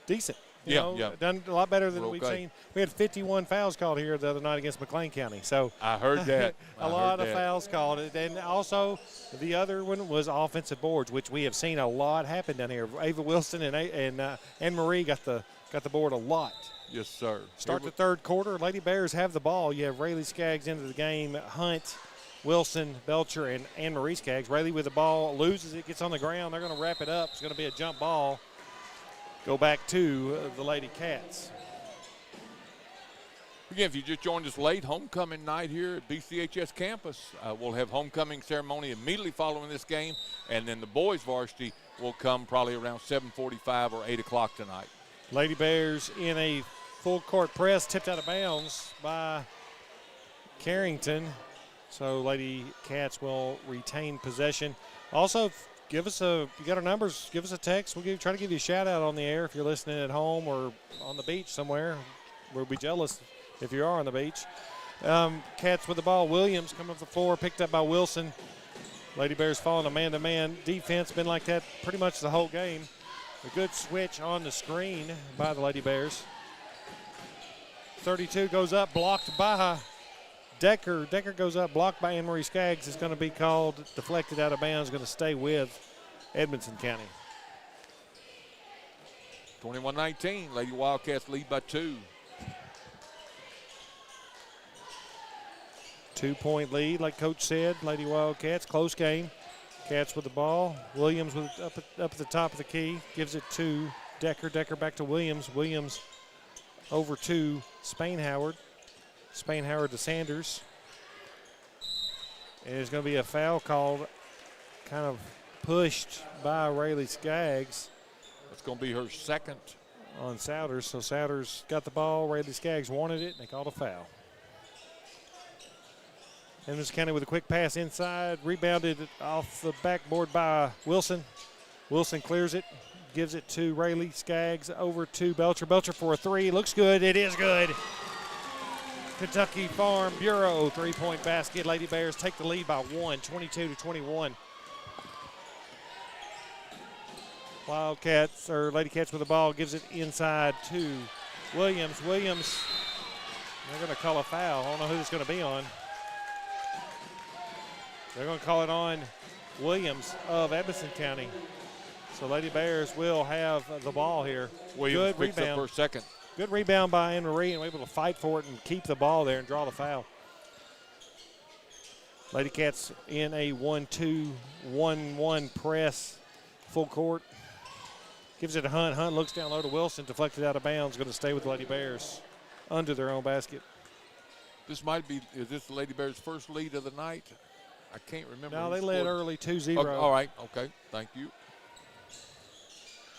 decent. Done a lot better than we've seen. We had 51 fouls called here the other night against McLean County. So I heard that. a lot of fouls called. And also the other one was offensive boards, which we have seen a lot happen down here. Ava Wilson and Anne Marie got the board a lot. Yes, sir. Start the third quarter. Lady Bears have the ball. You have Rayleigh Skaggs into the game. Hunt Wilson, Belcher, and Anne-Marie Skaggs. Rayleigh with the ball, loses it, gets on the ground. They're going to wrap it up. It's going to be a jump ball. Go back to the Lady Cats. Again, if you just joined us late, homecoming night here at BCHS campus. We'll have homecoming ceremony immediately following this game, and then the boys varsity will come probably around 7:45 or 8 o'clock tonight. Lady Bears in a full court press, tipped out of bounds by Carrington. So Lady Cats will retain possession. Also, you got our numbers, give us a text. We'll try to give you a shout out on the air if you're listening at home or on the beach somewhere. We'll be jealous if you are on the beach. Cats with the ball. Williams coming up the floor, picked up by Wilson. Lady Bears falling a man-to-man defense. Been like that pretty much the whole game. A good switch on the screen by the Lady Bears. 32 goes up, blocked by Decker. Decker goes up, blocked by Anne-Marie Skaggs. It's going to be called deflected out of bounds, going to stay with Edmonson County. 21-19, Lady Wildcats lead by 2. 2-point lead, like Coach said. Lady Wildcats, close game. Cats with the ball. Williams with up at the top of the key. Gives it to Decker. Decker back to Williams. Williams over to Spain-Howard. Spain-Howard to Sanders. And there's going to be a foul called, kind of pushed by Rayleigh Skaggs. That's going to be her second. On Souders. So Souders got the ball. Rayleigh Skaggs wanted it, and they called a foul. Edmonson County with a quick pass inside, rebounded off the backboard by Wilson. Wilson clears it, gives it to Rayleigh Skaggs over to Belcher. Belcher for a 3, looks good, it is good. Kentucky Farm Bureau 3-point basket. Lady Bears take the lead by 1, 22-21. Lady Cats with the ball, gives it inside to Williams. Williams, they're going to call a foul. I don't know who it's going to be on. They're going to call it on Williams of Edmonson County. So Lady Bears will have the ball here. Williams Good picks rebound. up her second. Good rebound by Anne-Marie, and able to fight for it and keep the ball there and draw the foul. Lady Cats in a 1-2-1-1 press, full court. Gives it to Hunt. Hunt looks down low to Wilson, deflected out of bounds. Going to stay with the Lady Bears under their own basket. Is this the Lady Bears' first lead of the night? I can't remember. No, they led early 2-0. Okay, all right, okay, thank you.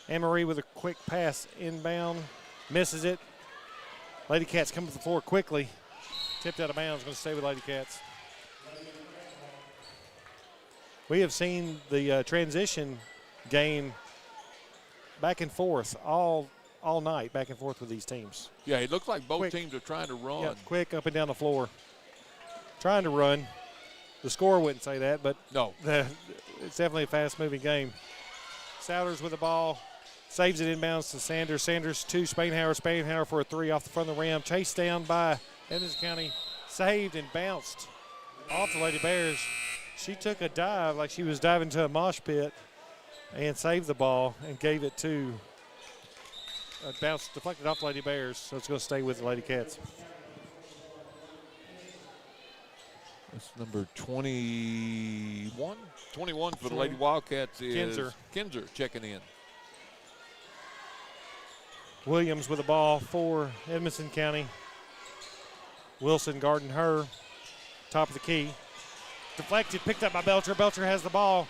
Anne-Marie with a quick pass inbound, misses it. Lady Cats come to the floor quickly. Tipped out of bounds, going to stay with Lady Cats. We have seen the transition game back and forth all night, back and forth with these teams. Yeah, it looks like both teams are trying to run. Yeah, quick up and down the floor. Trying to run. The score wouldn't say that, but no, it's definitely a fast-moving game. Souders with the ball, saves it inbounds to Sanders. Sanders to Spain-Howard. Spain-Howard for a 3 off the front of the rim. Chased down by Edmonson County. Saved and bounced off the Lady Bears. She took a dive like she was diving to a mosh pit and saved the ball and gave it to deflected off Lady Bears, so it's going to stay with the Lady Cats. That's number 21. 21 for the Lady Wildcats is Kinzer checking in. Williams with the ball for Edmonson County. Wilson guarding her. Top of the key. Deflected, picked up by Belcher. Belcher has the ball.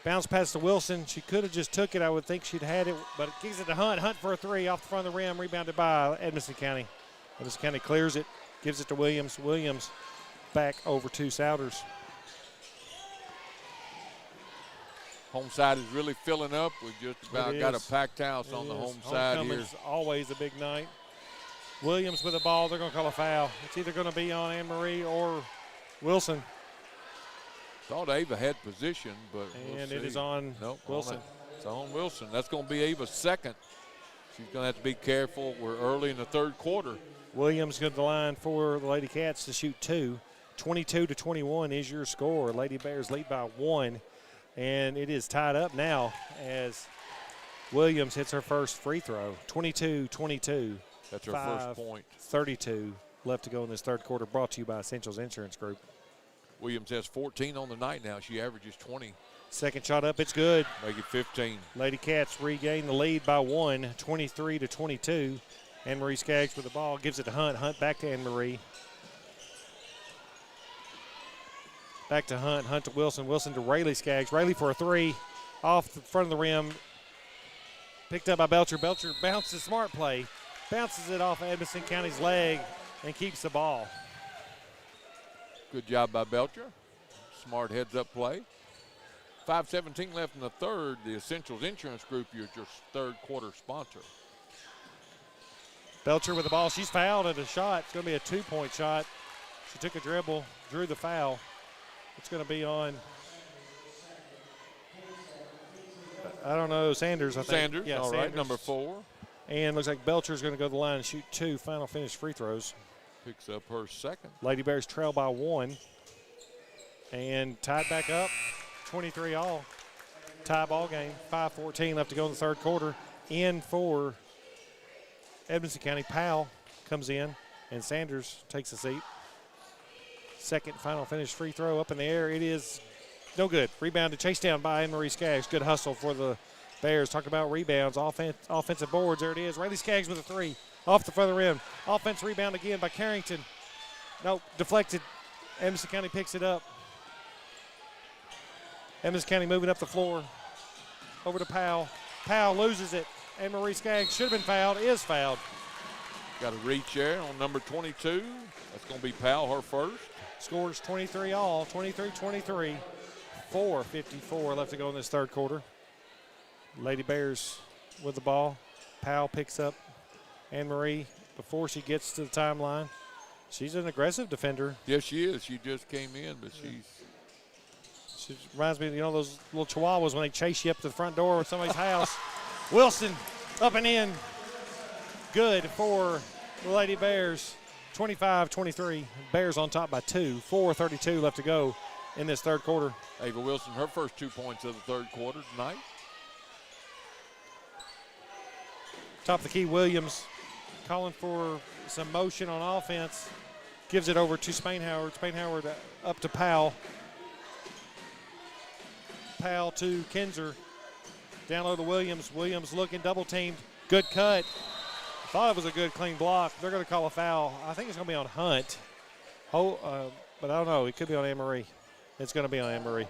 Bounce pass to Wilson. She could have just took it. I would think she'd had it, but it gives it to Hunt. Hunt for a 3 off the front of the rim, rebounded by Edmonson County. Edmonson County clears it, gives it to Williams. Williams back over to Souders. Home side is really filling up. We've just about got a packed house on the home side here. Homecoming's always a big night. Williams with the ball. They're going to call a foul. It's either going to be on Anne-Marie or Wilson. Thought Ava had position, but it is on Wilson. It's on Wilson. That's going to be Ava's second. She's going to have to be careful. We're early in the third quarter. Williams going to the line for the Lady Cats to shoot 2. 22-21 is your score. Lady Bears lead by 1. And it is tied up now as Williams hits her first free throw. 22-22. That's her first point. 32 left to go in this third quarter, brought to you by Essentials Insurance Group. Williams has 14 on the night now. She averages 20. Second shot up, it's good. Make it 15. Lady Cats regain the lead by 1, 23-22. Anne-Marie Skaggs with the ball, gives it to Hunt. Hunt back to Anne-Marie. Back to Hunt. Hunt to Wilson. Wilson to Rayleigh Skaggs. Rayleigh for a 3 off the front of the rim. Picked up by Belcher. Belcher bounces, smart play. Bounces it off Edmonson County's leg and keeps the ball. Good job by Belcher. Smart heads-up play. 5:17 left in the third. The Essentials Insurance Group, your third quarter sponsor. Belcher with the ball. She's fouled at a shot. It's going to be a 2-point shot. She took a dribble, drew the foul. It's going to be on, I don't know, Sanders, I think. Sanders, yeah, all Sanders. right, number 4. And looks like Belcher's going to go to the line and shoot 2 final finish free throws. Picks up her second. Lady Bears trail by 1. And tied back up, 23 all. Tie ball game, 5:14 left to go in the third quarter. In for Edmonson County, Powell comes in, and Sanders takes a seat. Second final finish free throw up in the air. It is no good. Rebounded, chased down by Anne-Marie Skaggs. Good hustle for the Bears. Talk about rebounds, offensive boards. There it is. Rayleigh Skaggs with a 3 off the front of the rim. Offense rebound again by Carrington. Nope, deflected. Edmonson County picks it up. Edmonson County moving up the floor. Over to Powell. Powell loses it. Anne-Marie Skaggs should have been fouled, is fouled. Got a reach there on number 22. That's going to be Powell, her first. Scores 23 all, 23-23. 4:54 left to go in this third quarter. Lady Bears with the ball. Powell picks up Anne-Marie before she gets to the timeline. She's an aggressive defender. Yes, she is. She just came in, but She reminds me of, those little chihuahuas when they chase you up to the front door of somebody's house. Wilson up and in. Good for the Lady Bears. 25-23. Bears on top by 2. 4:32 left to go in this third quarter. Ava Wilson, her first 2 points of the third quarter tonight. Top of the key, Williams calling for some motion on offense. Gives it over to Spain Howard. Spain Howard up to Powell. Powell to Kinzer. Down low to Williams. Williams looking double teamed. Good cut. Thought it was a good clean block. They're going to call a foul. I think it's going to be on Hunt. But I don't know. It could be on Anne-Marie. It's going to be on Anne-Marie.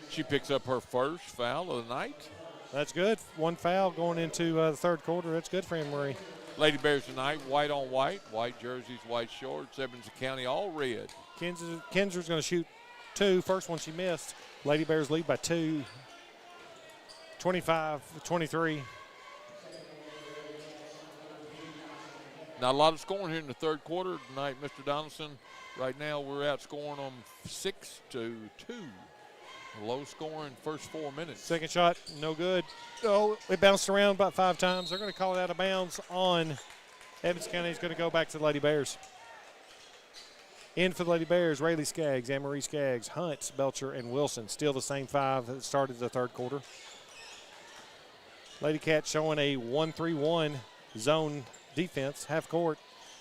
She picks up her first foul of the night. That's good. 1 foul going into the third quarter. That's good for Anne-Marie. Lady Bears tonight, white on white. White jerseys, white shorts. Edmonson County all red. Kinzer's going to shoot 2. First one she missed. Lady Bears lead by 2. 25-23. Not a lot of scoring here in the third quarter tonight, Mr. Donaldson. Right now we're outscoring them 6-2. A low scoring first 4 minutes. Second shot, no good. Oh, it bounced around about 5 times. They're going to call it out of bounds on Edmonson County. Is going to go back to the Lady Bears. In for the Lady Bears, Rayleigh Skaggs, Anne-Marie Skaggs, Hunt, Belcher, and Wilson. Still the same 5 that started the third quarter. Lady Cats showing a 1-3-1 zone defense, half court.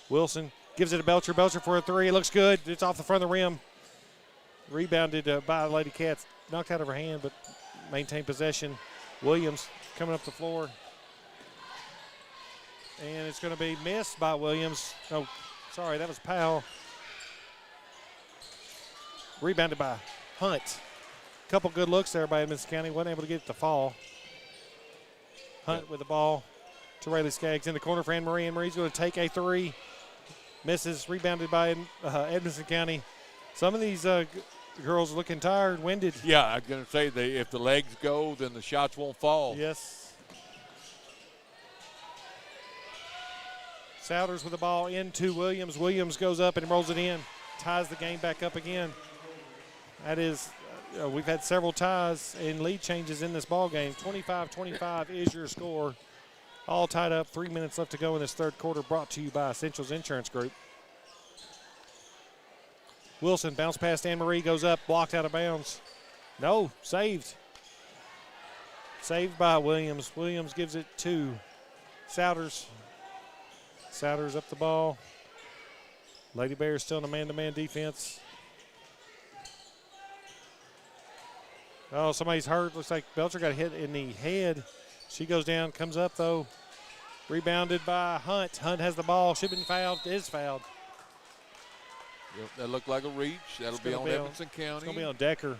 Wilson gives it to Belcher. Belcher for a 3. It looks good. It's off the front of the rim. Rebounded by Lady Cats. Knocked out of her hand, but maintained possession. Williams coming up the floor. And it's going to be missed by Williams. Oh, sorry, that was Powell. Rebounded by Hunt. Couple good looks there by Edmonson County. Wasn't able to get it to fall. Hunt with the ball to Rayleigh Skaggs in the corner for Anne-Marie. Anne-Marie's going to take a 3. Misses. Rebounded by Edmonson County. Some of these girls are looking tired, winded. Yeah, I'm going to say if the legs go, then the shots won't fall. Yes. Souders with the ball into Williams. Williams goes up and rolls it in. Ties the game back up again. That is, we've had several ties and lead changes in this ball game. 25-25 is your score. All tied up. 3 minutes left to go in this third quarter, brought to you by Essentials Insurance Group. Wilson bounce past Anne-Marie, goes up, blocked out of bounds. No, saved. Saved by Williams. Williams gives it to Souders. Souders up the ball. Lady Bears still in a man-to-man defense. Oh, somebody's hurt. Looks like Belcher got hit in the head. She goes down, comes up, though. Rebounded by Hunt. Hunt has the ball. Should have been fouled. Is fouled. Yep, that looked like a reach. That'll be on Edmonson County. It's going to be on Decker.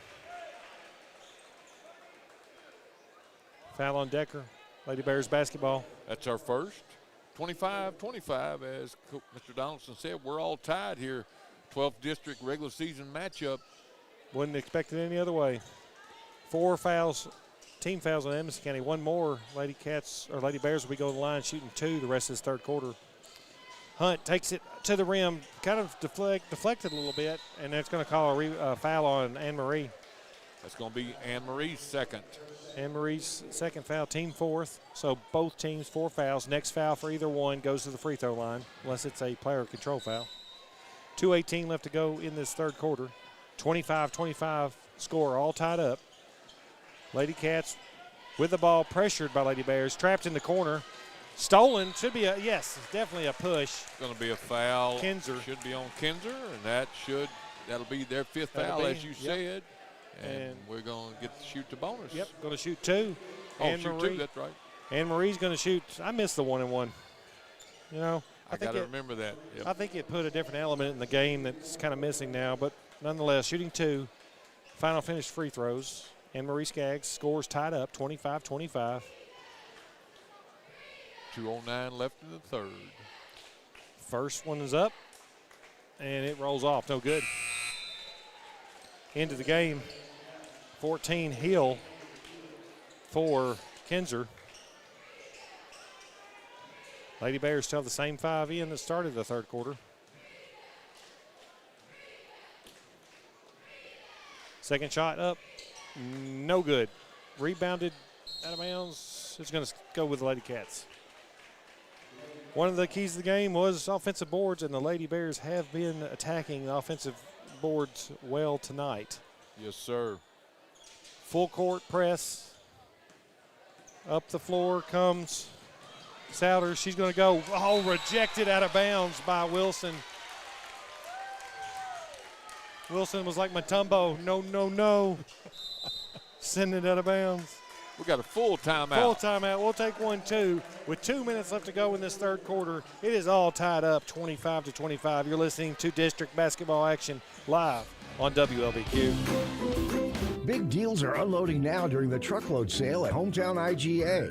Foul on Decker. Lady Bears basketball. That's our first. 25-25, as Mr. Donaldson said. We're all tied here. 12th District regular season matchup. Wouldn't expect it any other way. 4 fouls, team fouls on Edmonson County. 1 more. Lady Bears will be going to the line shooting 2 the rest of this third quarter. Hunt takes it to the rim, kind of deflected a little bit, and that's going to call a foul on Anne-Marie. That's going to be Anne-Marie's second. Anne-Marie's second foul, team 4th. So both teams 4 fouls. Next foul for either one goes to the free throw line, unless it's a player control foul. 2:18 left to go in this third quarter. 25-25 score, all tied up. Lady Cats with the ball, pressured by Lady Bears, trapped in the corner. Stolen, should be yes, it's definitely a push. It's going to be a foul. Kinzer. Should be on Kinzer, and that'll be their 5th foul, as you said. And we're going to get to shoot the bonus. Yep, going to shoot 2. Oh, shoot 2, that's right. Anne-Marie's going to shoot. I missed the 1-and-1. You know, I got to remember that. Yep. I think it put a different element in the game that's kind of missing now, but nonetheless, shooting 2. Final finish free throws. Anne-Marie Skaggs scores tied up, 25-25. 2:09 left in the third. First one is up, and it rolls off. No good. Into the game, 14 Hill for Kinzer. Lady Bears still have the same 5 in that started the third quarter. Second shot up, no good. Rebounded out of bounds. It's going to go with the Lady Cats. One of the keys of the game was offensive boards, and the Lady Bears have been attacking the offensive boards well tonight. Yes, sir. Full court press. Up the floor comes Souders. She's going to go. Oh, rejected out of bounds by Wilson. Wilson was like Matumbo. No, no, no. Sending it out of bounds. We got a full timeout. Full timeout. We'll take 1, too. With 2 minutes left to go in this third quarter, it is all tied up 25-25. You're listening to district basketball action live on WLBQ. Big deals are unloading now during the truckload sale at Hometown IGA.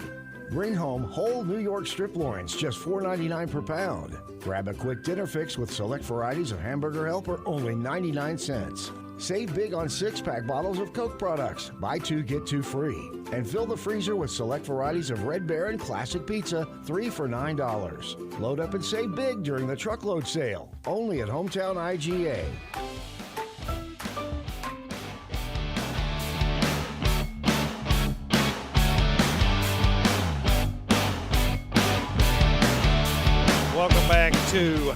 Bring home whole New York strip loins, just $4.99 per pound. Grab a quick dinner fix with select varieties of hamburger helper, only 99 cents. Save big on 6-pack bottles of Coke products. Buy 2, get 2 free. And fill the freezer with select varieties of Red Baron Classic Pizza, 3 for $9. Load up and save big during the truckload sale. Only at Hometown IGA. Welcome back to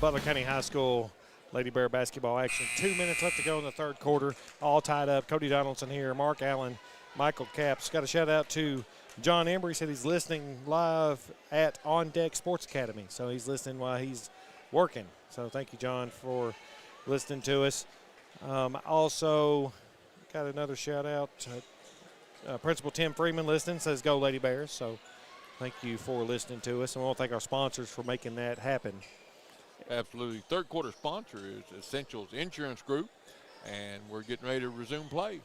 Butler County High School Lady Bear basketball action. 2 minutes left to go in the third quarter. All tied up. Cody Donaldson here. Mark Allen, Michael Capps. Got a shout out to John Embry. Said he's listening live at On Deck Sports Academy. So he's listening while he's working. So thank you, John, for listening to us. Also got another shout out. Principal Tim Freeman listening. Says go Lady Bears. So thank you for listening to us. And we want to thank our sponsors for making that happen. Absolutely. Third quarter sponsor is Essentials Insurance Group, and we're getting ready to resume play.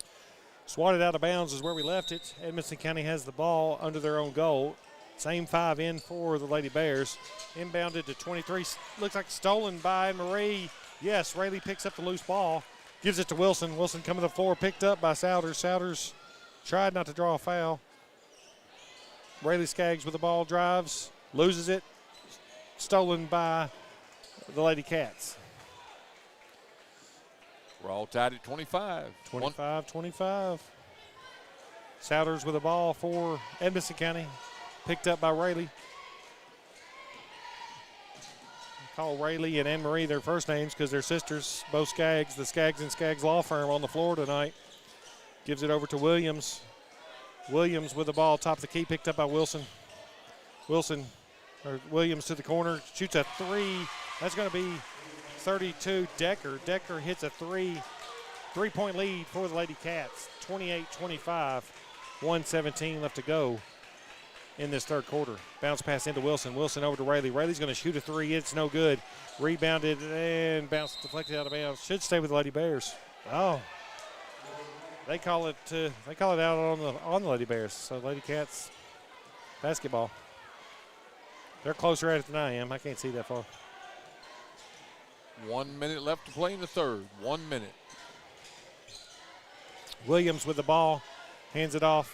Swatted out of bounds is where we left it. Edmonson County has the ball under their own goal. Same 5 in for the Lady Bears. Inbounded to 23. Looks like stolen by Marie. Yes, Rayleigh picks up the loose ball. Gives it to Wilson. Wilson coming to the floor, picked up by Souders. Souders tried not to draw a foul. Rayleigh Skaggs with the ball, drives, loses it. Stolen by the Lady Cats. We're all tied at 25. 25-25. Souders with the ball for Edmonson County. Picked up by Rayleigh. Call Rayleigh and Anne-Marie their first names because they're sisters, both Skaggs. The Skaggs and Skaggs Law Firm on the floor tonight. Gives it over to Williams. Williams with the ball, top of the key, picked up by Wilson. Williams to the corner, shoots a 3. That's going to be 32. Decker hits a 3 3-point lead for the Lady Cats, 28-25, 1:17 left to go in this third quarter. Bounce pass into Wilson. Wilson over to Rayleigh. Rayleigh's going to shoot a three. It's no good. Rebounded and bounced, deflected out of bounds. Should stay with the Lady Bears. Oh, they call it out on the Lady Bears. So Lady Cats basketball. They're closer at it than I am. I can't see that far. 1 minute left to play in the third. 1 minute. Williams with the ball, hands it off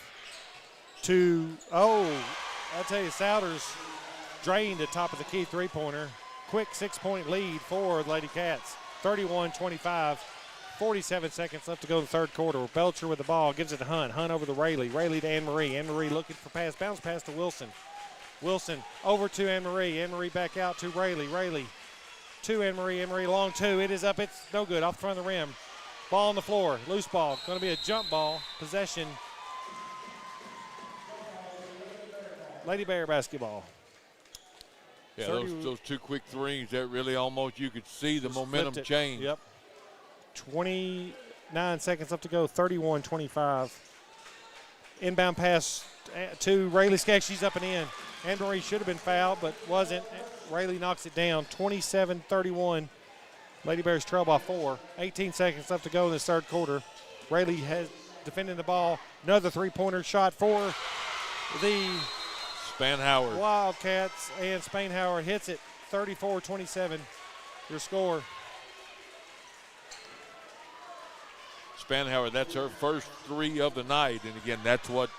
to, I tell you, Souders drained the top of the key three-pointer. Quick 6-point lead for Lady Cats, 31-25, 47 seconds left to go in the third quarter. Belcher with the ball, gives it to Hunt. Hunt over to Rayleigh. Rayleigh to Anne-Marie. Anne-Marie looking for pass, bounce pass to Wilson. Wilson over to Anne-Marie. Anne-Marie back out to Rayleigh. Rayleigh to Anne-Marie. Anne-Marie long two. It is up. It's no good. Off the front of the rim. Ball on the floor. Loose ball. Going to be a jump ball. Possession. Lady Bear basketball. Yeah, those two quick threes, that really almost, you could see the momentum change. Yep. 29 seconds left to go. 31-25. Inbound pass to Rayleigh Skaggs. She's up and in. Anne-Marie should have been fouled, but wasn't. Rayleigh knocks it down. 27-31. Lady Bears trail by 4. 18 seconds left to go in this third quarter. Rayleigh has defending the ball. Another three-pointer shot for the Spanhauer Wildcats, and Spanhauer hits it. 34-27. Your score. Spanhauer, that's her first three of the night, and again, that's what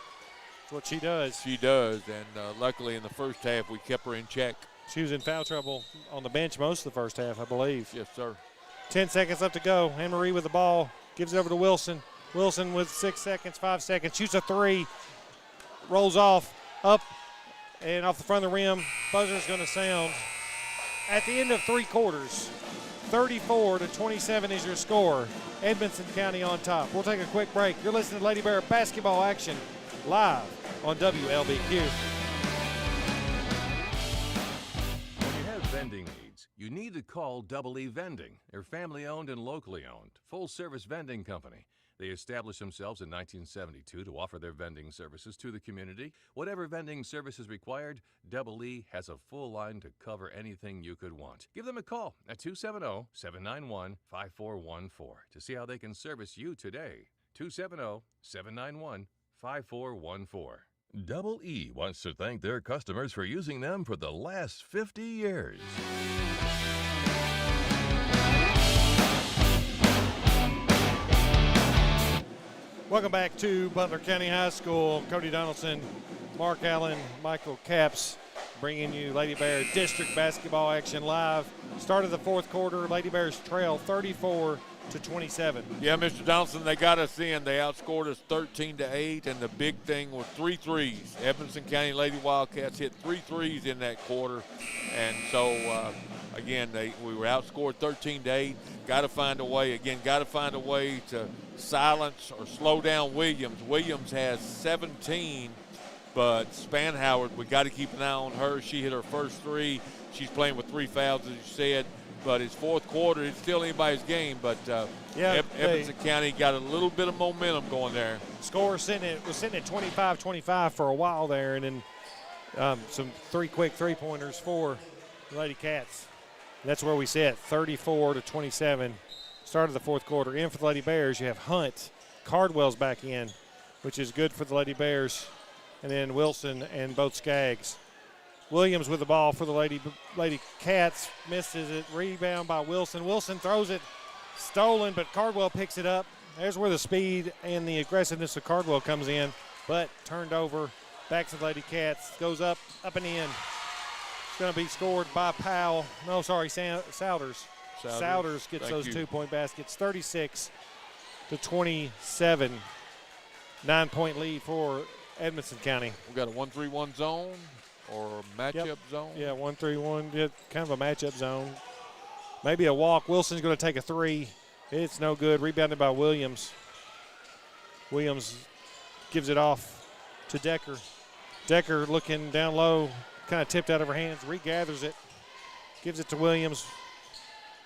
she does. She does, and luckily in the first half we kept her in check. She was in foul trouble on the bench most of the first half, I believe. Yes, sir. 10 seconds left to go. Anne-Marie with the ball, gives it over to Wilson. Wilson with 6 seconds, 5 seconds, shoots a three, rolls off, up, and off the front of the rim. Buzzer's going to sound. At the end of three quarters, 34-27 is your score. Edmonson County on top. We'll take a quick break. You're listening to Lady Bear basketball action live on WLBQ. When you have vending needs, you need to call Double E Vending. They're family-owned and locally owned, full-service vending company. They established themselves in 1972 to offer their vending services to the community. Whatever vending service is required, Double E has a full line to cover anything you could want. Give them a call at 270-791-5414 to see how they can service you today. 270-791-5414. Double E wants to thank their customers for using them for the last 50 years. Welcome back to Butler County High School. Cody Donaldson, Mark Allen, Michael Capps bringing you Lady Bear district basketball action live. Start of the fourth quarter, Lady Bears trail 34-27. Yeah, Mr. Donaldson, they got us in. They outscored us 13-8, and the big thing was 3 threes. Edmonson County Lady Wildcats hit 3 threes in that quarter, and so again, we were outscored 13-8. Got to find a way to silence or slow down Williams. Williams has 17, but Spanhauer, we got to keep an eye on her. She hit her first 3. She's playing with 3 fouls, as you said. But it's fourth quarter. It's still anybody's game. But Edmonson County got a little bit of momentum going there. Score was sitting at 25-25 for a while there, and then some 3 quick three-pointers for the Lady Cats. That's where we sit, 34-27. Start of the fourth quarter. In for the Lady Bears, you have Hunt. Cardwell's back in, which is good for the Lady Bears. And then Wilson and both Skaggs. Williams with the ball for the Lady Cats. Misses it. Rebound by Wilson. Wilson throws it. Stolen, but Cardwell picks it up. There's where the speed and the aggressiveness of Cardwell comes in. But turned over. Back to the Lady Cats. Goes up and in. It's going to be scored by Powell. No, sorry, Souders. Souders gets those 2-point baskets. 36-27. 9-point lead for Edmonson County. We got a 1-3-1 zone or a matchup zone. Yeah, 1-3-1. Yeah, kind of a matchup zone. Maybe a walk. Wilson's going to take a 3. It's no good. Rebounded by Williams. Williams gives it off to Decker. Decker looking down low, kind of tipped out of her hands, regathers it, gives it to Williams.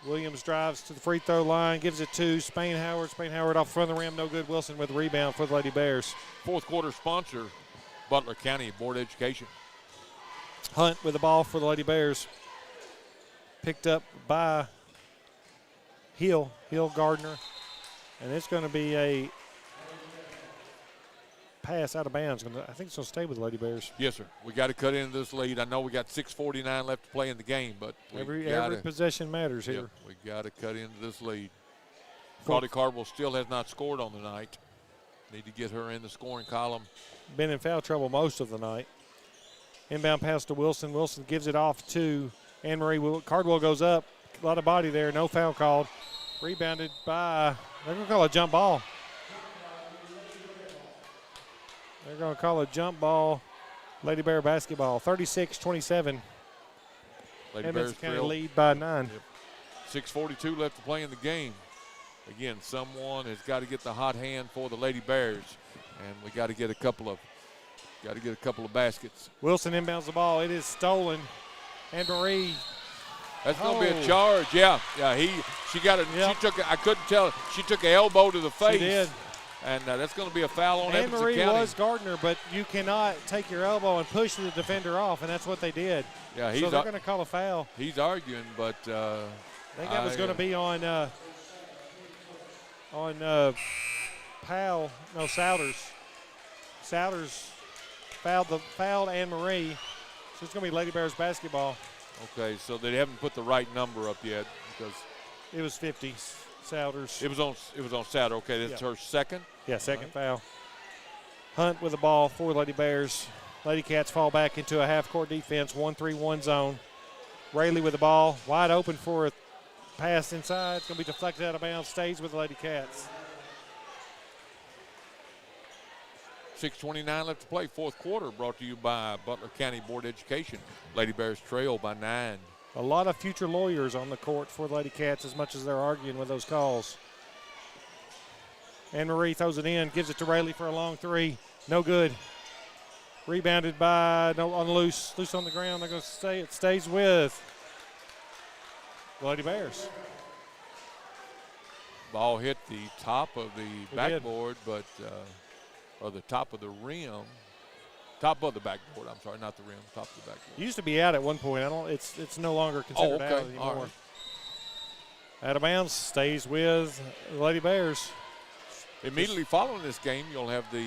Williams drives to the free throw line, gives it to Spain Howard. Spain Howard off front of the rim, no good. Wilson with the rebound for the Lady Bears. Fourth quarter sponsor, Butler County Board of Education. Hunt with the ball for the Lady Bears. Picked up by Hill Gardner. And it's going to be a pass out of bounds. I think it's going to stay with the Lady Bears. Yes, sir. We got to cut into this lead. I know we got 6:49 left to play in the game, but every possession matters here. We got to cut into this lead. Carly Cardwell still has not scored on the night. Need to get her in the scoring column. Been in foul trouble most of the night. Inbound pass to Wilson. Wilson gives it off to Anne-Marie. Cardwell goes up. A lot of body there. No foul called. Rebounded by, they're going to call a jump ball. They're going to call a jump ball. Lady Bear basketball. 36-27. Edmonson County lead by 9. Yep. 6:42 left to play in the game. Again, someone has got to get the hot hand for the Lady Bears, and we got to get a couple of baskets. Wilson inbounds the ball. It is stolen. Anne-Marie. That's going to be a charge. Yeah. She got it. Yep. She took. I couldn't tell. She took an elbow to the face. She did. And that's going to be a foul on Edmonson County. Anne-Marie was Gardner, but you cannot take your elbow and push the defender off, and that's what they did. Yeah, so they're going to call a foul. He's arguing, but I think that was going to be on Powell. No, Souders. Souders fouled Anne-Marie, so it's going to be Lady Bears basketball. Okay, so they haven't put the right number up yet because it was 50. Souders. It was on Souder. Okay, that's her second. Yeah, second foul. Hunt with the ball for Lady Bears. Lady Cats fall back into a half-court defense, 1-3-1 zone. Rayleigh with the ball, wide open for a pass inside. It's going to be deflected out of bounds, stays with the Lady Cats. 6:29 left to play, fourth quarter, brought to you by Butler County Board of Education. Lady Bears trail by 9. A lot of future lawyers on the court for the Lady Cats as much as they're arguing with those calls. Anne-Marie throws it in, gives it to Rayleigh for a long three. No good. Rebounded by, on loose on the ground. They're going to stay. It stays with the Lady Bears. Ball hit the top of the backboard, but or the top of the rim. Top of the backboard. I'm sorry, not the rim. Top of the backboard. Used to be out at one point. It's no longer considered out anymore. All right. Out of bounds, stays with the Lady Bears. Immediately following this game, you'll have the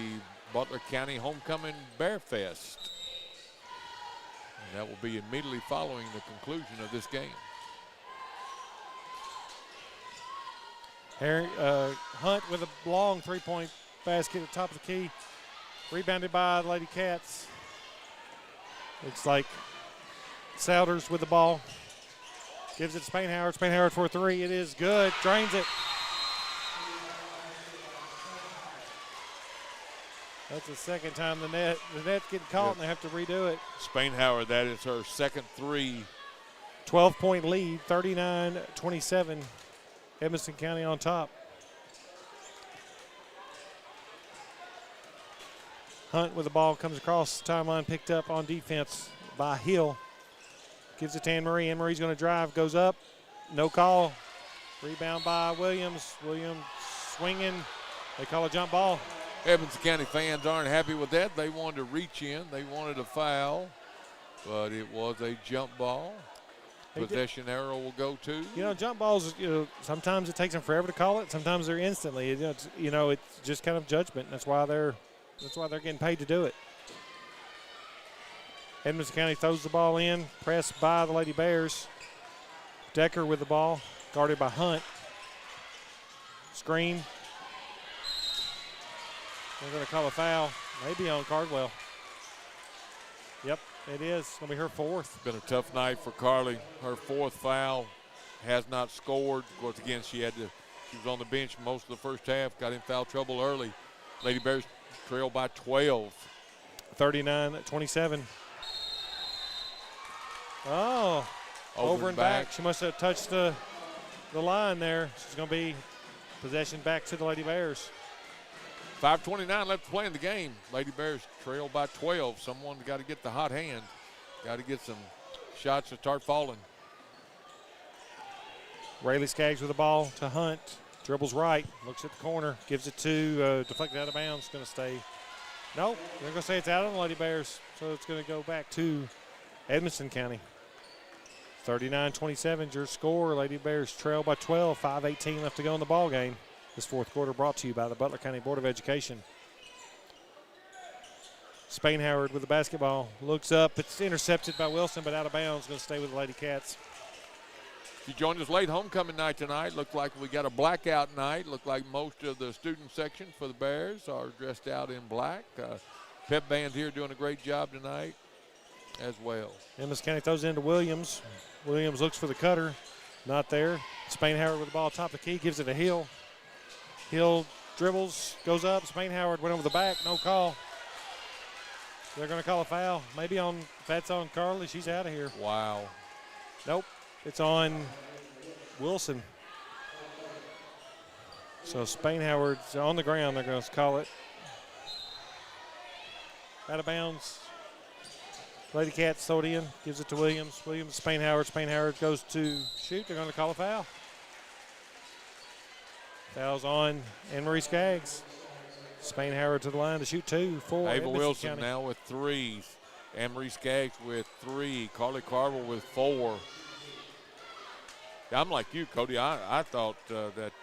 Butler County Homecoming Bear Fest. And that will be immediately following the conclusion of this game. Hunt with a long three-point basket at the top of the key. Rebounded by the Lady Cats. Looks like Souders with the ball. Gives it to Spain Howard. Spain Howard for 3. It is good. Drains it. That's the second time the net's getting caught and they have to redo it. Spain Howard, that is her second 3. 12-point lead, 39-27. Edmonson County on top. Hunt with the ball comes across the timeline, picked up on defense by Hill. Gives it to Anne-Marie. Anne-Marie's going to drive, goes up. No call. Rebound by Williams. Williams swinging. They call a jump ball. Edmonson County fans aren't happy with that. They wanted to reach in. They wanted a foul, but it was a jump ball. Possession arrow will go to. Jump balls, sometimes it takes them forever to call it. Sometimes they're instantly. It's just kind of judgment. That's why they're getting paid to do it. Edmonson County throws the ball in, pressed by the Lady Bears. Decker with the ball, guarded by Hunt. Screen. They're going to call a foul, maybe on Cardwell. Yep, it is. It's going to be her 4th. Been a tough night for Carly. Her 4th foul, has not scored. Of course, again, she was on the bench most of the first half, got in foul trouble early. Lady Bears trail by 12. 39-27. Oh, over and back. She must have touched the line there. She's going to be possession back to the Lady Bears. 5:29 left to play in the game. Lady Bears trail by 12. Someone's got to get the hot hand. Got to get some shots to start falling. Rayleigh Skaggs with the ball to Hunt. Dribbles right, looks at the corner, gives it to, deflected out of bounds, going to stay. Nope, they're going to say it's out on the Lady Bears, so it's going to go back to Edmonson County. 39-27 your score. Lady Bears trail by 12, 5:18 left to go in the ball game. This fourth quarter brought to you by the Butler County Board of Education. Spain Howard with the basketball, looks up, it's intercepted by Wilson, but out of bounds, going to stay with the Lady Cats. If you joined us late, homecoming night tonight. Looked like we got a blackout night. Looked like most of the student section for the Bears are dressed out in black. Pep band here doing a great job tonight as well. Edmonson County throws it into Williams. Williams looks for the cutter, not there. Spain Howard with the ball top of the key, gives it to Hill. Hill dribbles, goes up. Spain Howard went over the back, no call. They're going to call a foul. Maybe if that's on Carly, she's out of here. Wow. Nope, it's on Wilson. So Spain Howard's on the ground. They're going to call it. Out of bounds. Lady Cats throw it in, gives it to Williams. Williams, Spain Howard. Spain Howard goes to shoot. They're going to call a foul. Foul's on Anne-Marie Skaggs. Spain Howard to the line to shoot 2 for Ava Wilson County. now with 3. Anne-Marie Skaggs with 3. Carly Carver with 4. I'm like you, Cody. I thought that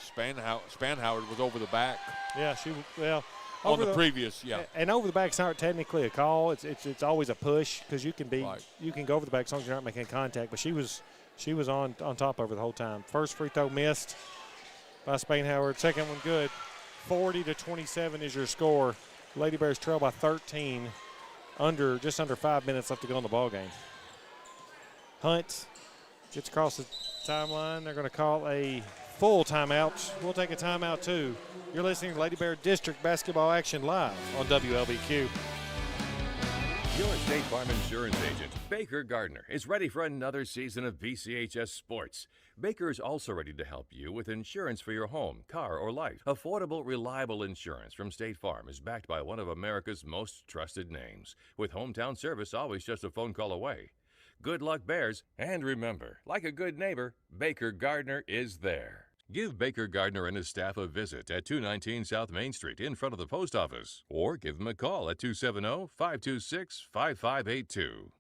Spanhoward was over the back. Yeah, On the previous, yeah. And over the back's not technically a call. It's always a push because you can go over the back as long as you're not making contact. But she was on top over the whole time. First free throw missed by Spain Howard. Second one good. 40-27 is your score. Lady Bears trail by 13. Just under 5 minutes left to go in the ball game. Hunt gets across the timeline. They're going to call a full timeout. We'll take a timeout too. You're listening to Lady Bear District Basketball Action live on WLBQ. Your State Farm Insurance agent, Baker Gardner, is ready for another season of BCHS sports. Baker is also ready to help you with insurance for your home, car, or life. Affordable, reliable insurance from State Farm is backed by one of America's most trusted names, with hometown service always just a phone call away. Good luck, Bears, and remember, like a good neighbor, Baker Gardner is there. Give Baker Gardner and his staff a visit at 219 South Main Street in front of the post office, or give them a call at 270-526-5582.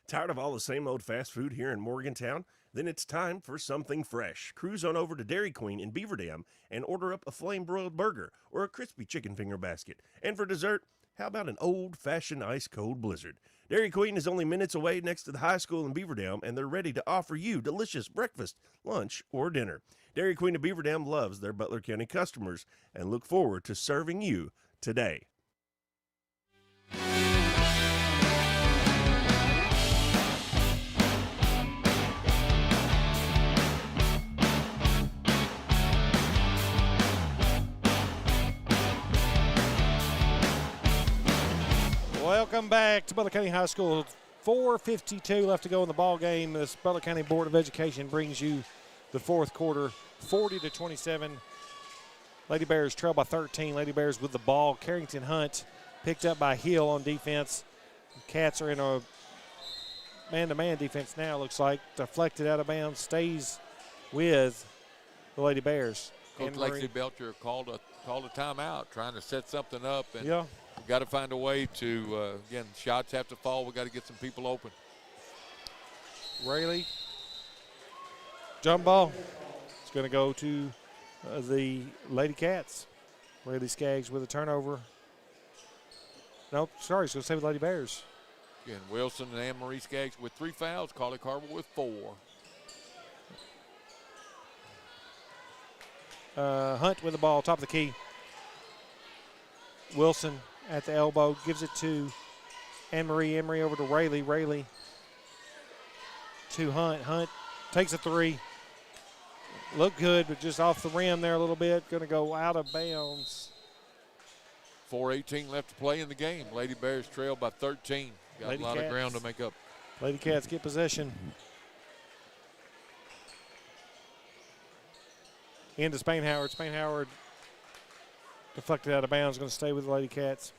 Tired of all the same old fast food here in Morgantown? Then it's time for something fresh. Cruise on over to Dairy Queen in Beaver Dam and order up a flame-broiled burger or a crispy chicken finger basket. And for dessert, how about an old-fashioned ice-cold blizzard? Dairy Queen is only minutes away next to the high school in Beaver Dam, and they're ready to offer you delicious breakfast, lunch, or dinner. Dairy Queen of Beaver Dam loves their Butler County customers and look forward to serving you today. Welcome back to Butler County High School. 4:52 left to go in the ball game. This Butler County Board of Education brings you the fourth quarter, 40-27. Lady Bears trail by 13. Lady Bears with the ball. Carrington Hunt picked up by Hill on defense. Cats are in a man-to-man defense now, looks like. Deflected out of bounds, stays with the Lady Bears. Coach Lexi Belcher called a timeout, trying to set something up. And yeah. We've got to find a way to, again, shots have to fall. We've got to get some people open. Rayleigh. Jump ball. It's going to go to the Lady Cats. Rayleigh Skaggs with a turnover. Nope, sorry, it's going to stay with Lady Bears. Again, Wilson and Anne-Marie Skaggs with 3 fouls. Carly Carver with 4. Hunt with the ball, top of the key. Wilson at the elbow, gives it to Anne-Marie. Anne-Marie over to Rayleigh. Rayleigh to Hunt. Hunt takes a 3. Look good, but just off the rim there a little bit. Going to go out of bounds. 4:18 left to play in the game. Lady Bears trail by 13. Got Lady a lot Cats. of ground to make up. Lady Cats get possession. Into Spain Howard. Spain Howard deflected out of bounds. Going to stay with the Lady Cats.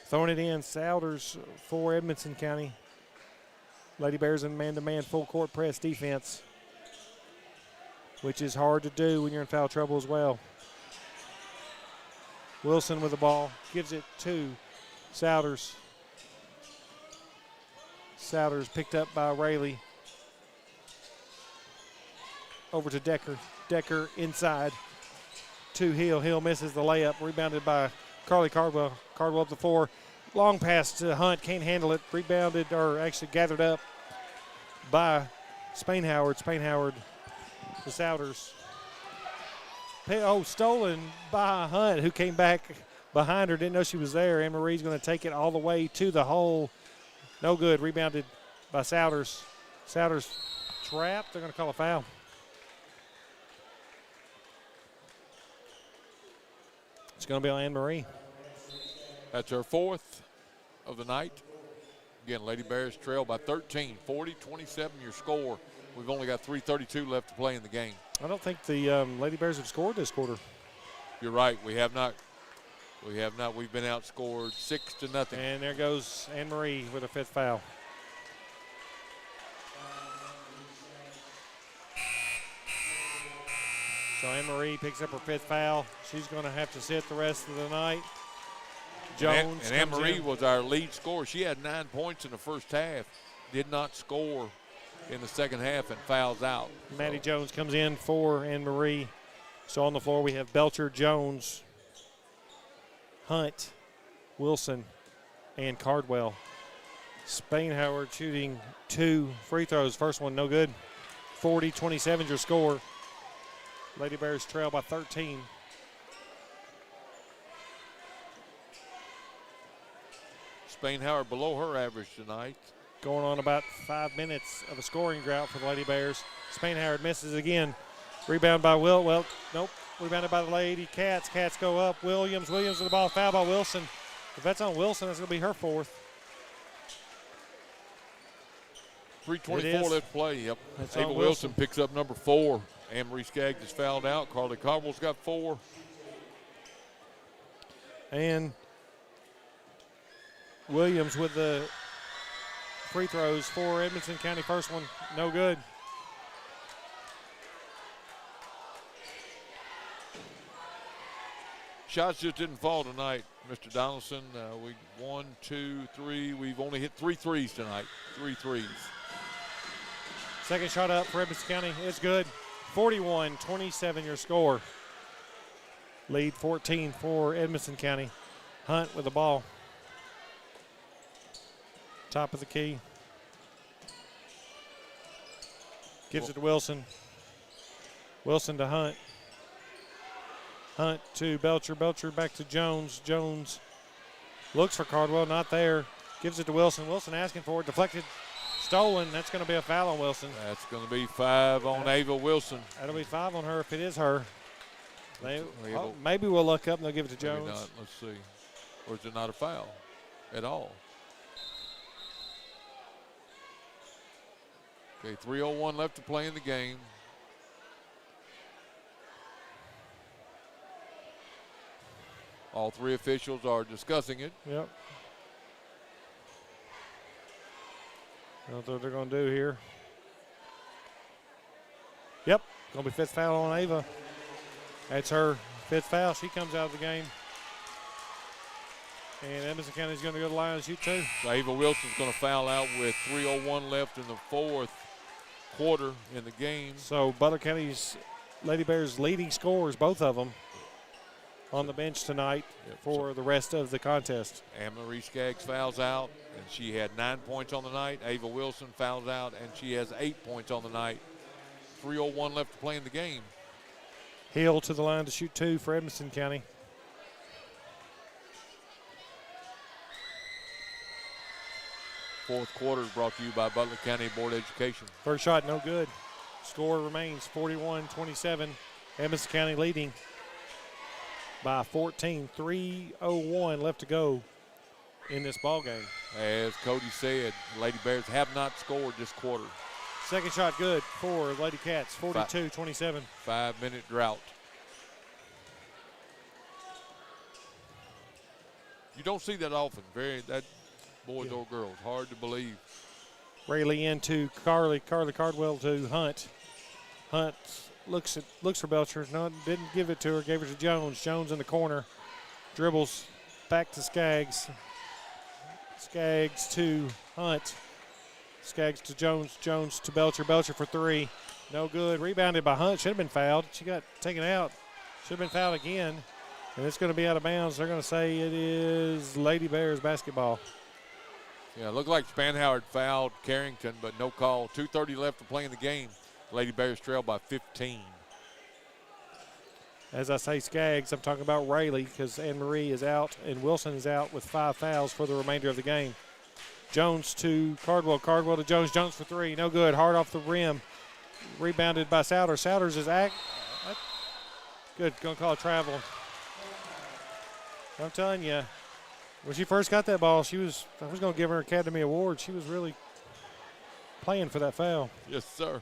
Throwing it in. Souders for Edmonson County. Lady Bears in man-to-man full court press defense, which is hard to do when you're in foul trouble as well. Wilson with the ball, gives it to Souders. Souders picked up by Rayleigh. Over to Decker. Decker inside to Hill. Hill misses the layup. Rebounded by Carly Cardwell. Cardwell up the floor. Long pass to Hunt. Can't handle it. Rebounded, or actually gathered up by Spain Howard. Spain Howard to Souders. Stolen by Hunt, who came back behind her. Didn't know she was there. Anne Marie's going to take it all the way to the hole. No good. Rebounded by Souders. Souders trapped. They're going to call a foul. It's going to be on Anne Marie. That's her 4th of the night. Again, Lady Bears trail by 13, 40-27 your score. We've only got 3:32 left to play in the game. I don't think the Lady Bears have scored this quarter. You're right. We have not. We have not. We've been outscored 6-0. And there goes Anne Marie with her 5th foul. So Anne Marie picks up her 5th foul. She's going to have to sit the rest of the night. Jones and Anne Marie was our lead scorer. She had 9 points in the first half. Did not score in the second half and fouls out. Maddie Jones comes in for Anne Marie. So on the floor we have Belcher, Jones, Hunt, Wilson, and Cardwell. Spain Howard shooting 2 free throws. First one no good. 40-27 your score. Lady Bears trail by 13. Spain Howard below her average tonight. Going on about 5 minutes of a scoring drought for the Lady Bears. Spain Howard misses again. Rebound by Nope. Rebounded by the Lady Cats. Cats go up. Williams with the ball. Foul by Wilson. If that's on Wilson, that's going to be her 4th. 3:24 left to play. Yep. That's Ava on Wilson picks up number 4. Anne Marie Skaggs is fouled out. Carly Cardwell's got 4. And Williams with the free throws for Edmonson County. First one, no good. Shots just didn't fall tonight, Mr. Donaldson. We 1, 2, 3. We've only hit 3 threes tonight. 3 threes. Second shot up for Edmonson County. It's good. 41-27 your score. Lead 14 for Edmonson County. Hunt with the ball. Top of the key. Gives it to Wilson. Wilson to Hunt. Hunt to Belcher. Belcher back to Jones. Jones looks for Cardwell. Not there. Gives it to Wilson. Wilson asking for it. Deflected. Stolen. That's going to be a foul on Wilson. That's going to be 5 on Ava Wilson. That'll be 5 on her if it is her. Maybe we'll look up and they'll give it to Jones. Maybe not. Let's see. Or is it not a foul at all? Okay, 3:01 left to play in the game. All 3 officials are discussing it. Yep. That's what they're going to do here. Yep, going to be 5th foul on Ava. That's her 5th foul. She comes out of the game. And Edmonson County's going to go to the line and shoot 2. So Ava Wilson's going to foul out with 3:01 left in the 4th quarter in the game. So Butler County's Lady Bears leading scorers, both of them, on the bench tonight for the rest of the contest. Anne Marie Skaggs fouls out, and she had 9 points on the night. Ava Wilson fouls out, and she has 8 points on the night. 3:01 left to play in the game. Hill to the line to shoot 2 for Edmonson County. Fourth quarter is brought to you by Butler County Board of Education. First shot, no good. Score remains 41-27. Edmonson County leading by 14. 3:01 left to go in this ball game. As Cody said, the Lady Bears have not scored this quarter. Second shot good for Lady Cats, 42-27. 5-minute drought. You don't see that often. That boys or girls, hard to believe. Rayleigh into Carly. Carly Cardwell to Hunt. Hunt looks for Belcher. No, didn't give it to her. Gave it to Jones. Jones in the corner. Dribbles back to Skaggs. Skaggs to Hunt. Skaggs to Jones. Jones to Belcher. Belcher for three. No good. Rebounded by Hunt. Should have been fouled. She got taken out. Should have been fouled again. And it's going to be out of bounds. They're going to say it is Lady Bears basketball. Yeah, it looked like Spanhauer fouled Carrington, but no call. 2:30 left to play in the game. Lady Bears trail by 15. As I say Skaggs, I'm talking about Rayleigh because Anne-Marie is out and Wilson is out with 5 fouls for the remainder of the game. Jones to Cardwell. Cardwell to Jones. Jones for three. No good. Hard off the rim. Rebounded by Souders. Souders is good. Going to call a travel. I'm telling you, when she first got that ball, I was going to give her an Academy Award. She was really playing for that foul. Yes, sir.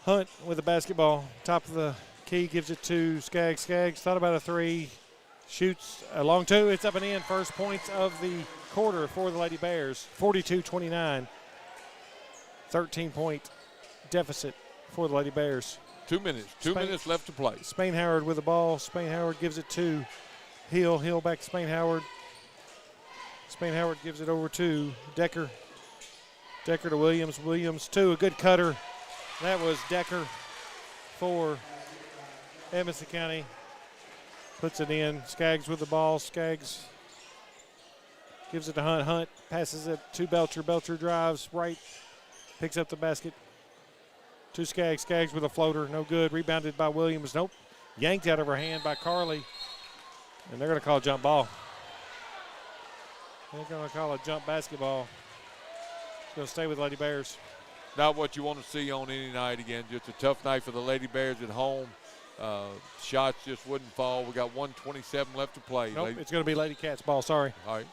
Hunt with the basketball. Top of the key, gives it to Skaggs. Skaggs thought about a three. Shoots a long two. It's up and in. First points of the quarter for the Lady Bears. 42-29. 13-point deficit for the Lady Bears. 2 minutes. 2 minutes left to play. Spain Howard with the ball. Spain Howard gives it to Hill. Hill back to Spain Howard. Spain Howard gives it over to Decker. Decker to Williams. Williams to a good cutter. That was Decker for Edmonson County. Puts it in. Skaggs with the ball. Skaggs gives it to Hunt. Hunt passes it to Belcher. Belcher drives right. Picks up the basket. To Skaggs. Skaggs with a floater. No good. Rebounded by Williams. Nope. Yanked out of her hand by Carly. And they're going to call a jump ball. They're going to call a jump basketball. It's going to stay with Lady Bears. Not what you want to see on any night again. Just a tough night for the Lady Bears at home. Shots just wouldn't fall. We got 1:27 left to play. Nope, it's going to be Lady Cats ball. Sorry. All right.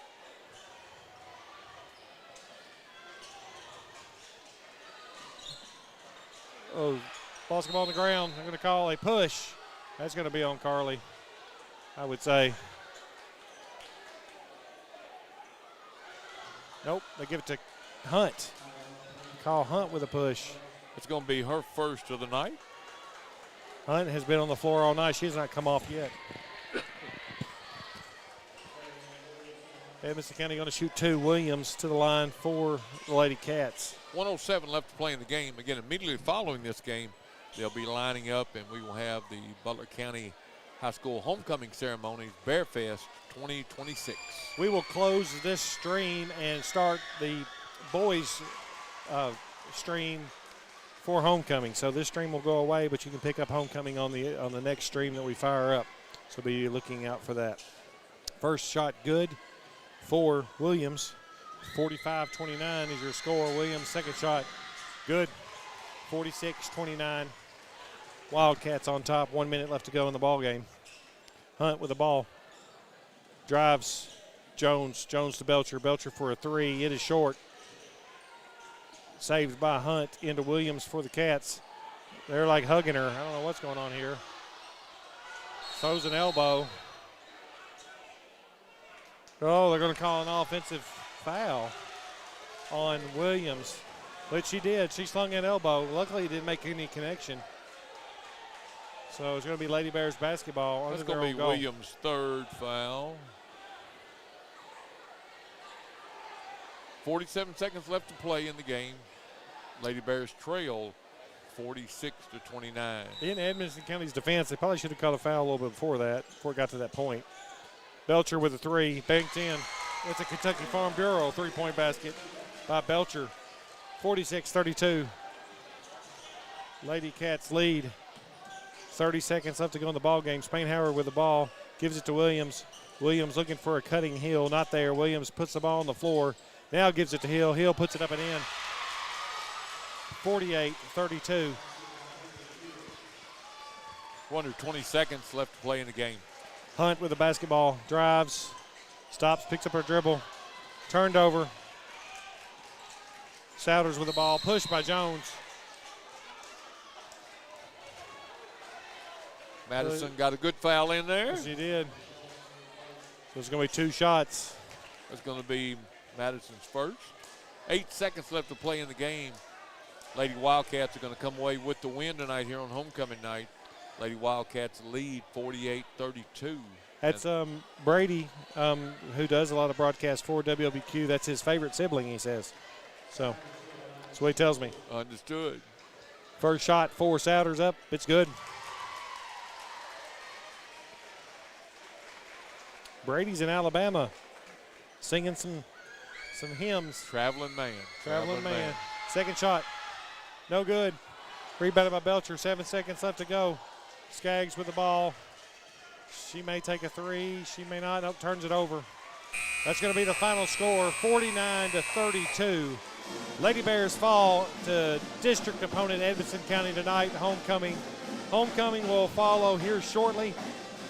Oh, basketball on the ground. They're going to call a push. That's going to be on Carly, I would say. Nope, they give it to Hunt. Call Hunt with a push. It's going to be her first of the night. Hunt has been on the floor all night. She has not come off yet. Edmonson County going to shoot two. Williams to the line for the Lady Cats. 1:07 left to play in the game. Again, immediately following this game, they'll be lining up, and we will have the Butler County High School homecoming ceremonies, Bear Fest 2026. We will close this stream and start the boys' stream for homecoming. So this stream will go away, but you can pick up homecoming on the next stream that we fire up. So be looking out for that. First shot good for Williams. 45-29 is your score. Williams, second shot good. 46-29. Wildcats on top. 1 minute left to go in the ball game. Hunt with the ball. Drives Jones. Jones to Belcher. Belcher for a three. It is short. Saved by Hunt into Williams for the Cats. They're like hugging her. I don't know what's going on here. Throws an elbow. Oh, they're going to call an offensive foul on Williams, which she did. She slung an elbow. Luckily, it didn't make any connection. So it's going to be Lady Bears basketball. That's going to be Williams' third foul. 47 seconds left to play in the game. Lady Bears trail 46-29. In Edmonson County's defense, they probably should have called a foul a little bit before that, before it got to that point. Belcher with a three, banked in. It's a Kentucky Farm Bureau three-point basket by Belcher. 46-32. Lady Cats lead. 30 seconds left to go in the ball game. Spain Howard with the ball, gives it to Williams. Williams looking for a cutting Hill, not there. Williams puts the ball on the floor. Now gives it to Hill. Hill puts it up and in. 48-32. 20 seconds left to play in the game. Hunt with the basketball, drives, stops, picks up her dribble, turned over. Souders with the ball, pushed by Jones. Madison got a good foul in there. Yes, he did. So it's going to be two shots. That's going to be Madison's first. 8 seconds left to play in the game. Lady Wildcats are going to come away with the win tonight here on homecoming night. Lady Wildcats lead 48-32. That's Brady, who does a lot of broadcasts for WLBQ. That's his favorite sibling, he says. So that's what he tells me. Understood. First shot for Souders up. It's good. Brady's in Alabama singing some hymns. Traveling man. Traveling man. Second shot. No good. Rebounded by Belcher. 7 seconds left to go. Skaggs with the ball. She may take a three. She may not. Nope, turns it over. That's going to be the final score, 49-32. Lady Bears fall to district opponent Edmonson County tonight. Homecoming will follow here shortly.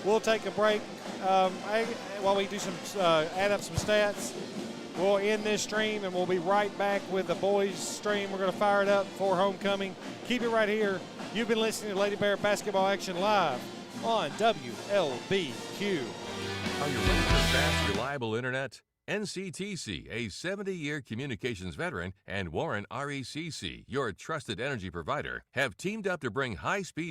We'll take a break while we do some add up some stats. We'll end this stream and we'll be right back with the boys stream. We're going to fire it up for homecoming. Keep it right here. You've been listening to Lady Bear basketball action live on WLBQ. Are you ready for fast, reliable internet? NCTC, a 70-year communications veteran, and Warren RECC, your trusted energy provider, have teamed up to bring high-speed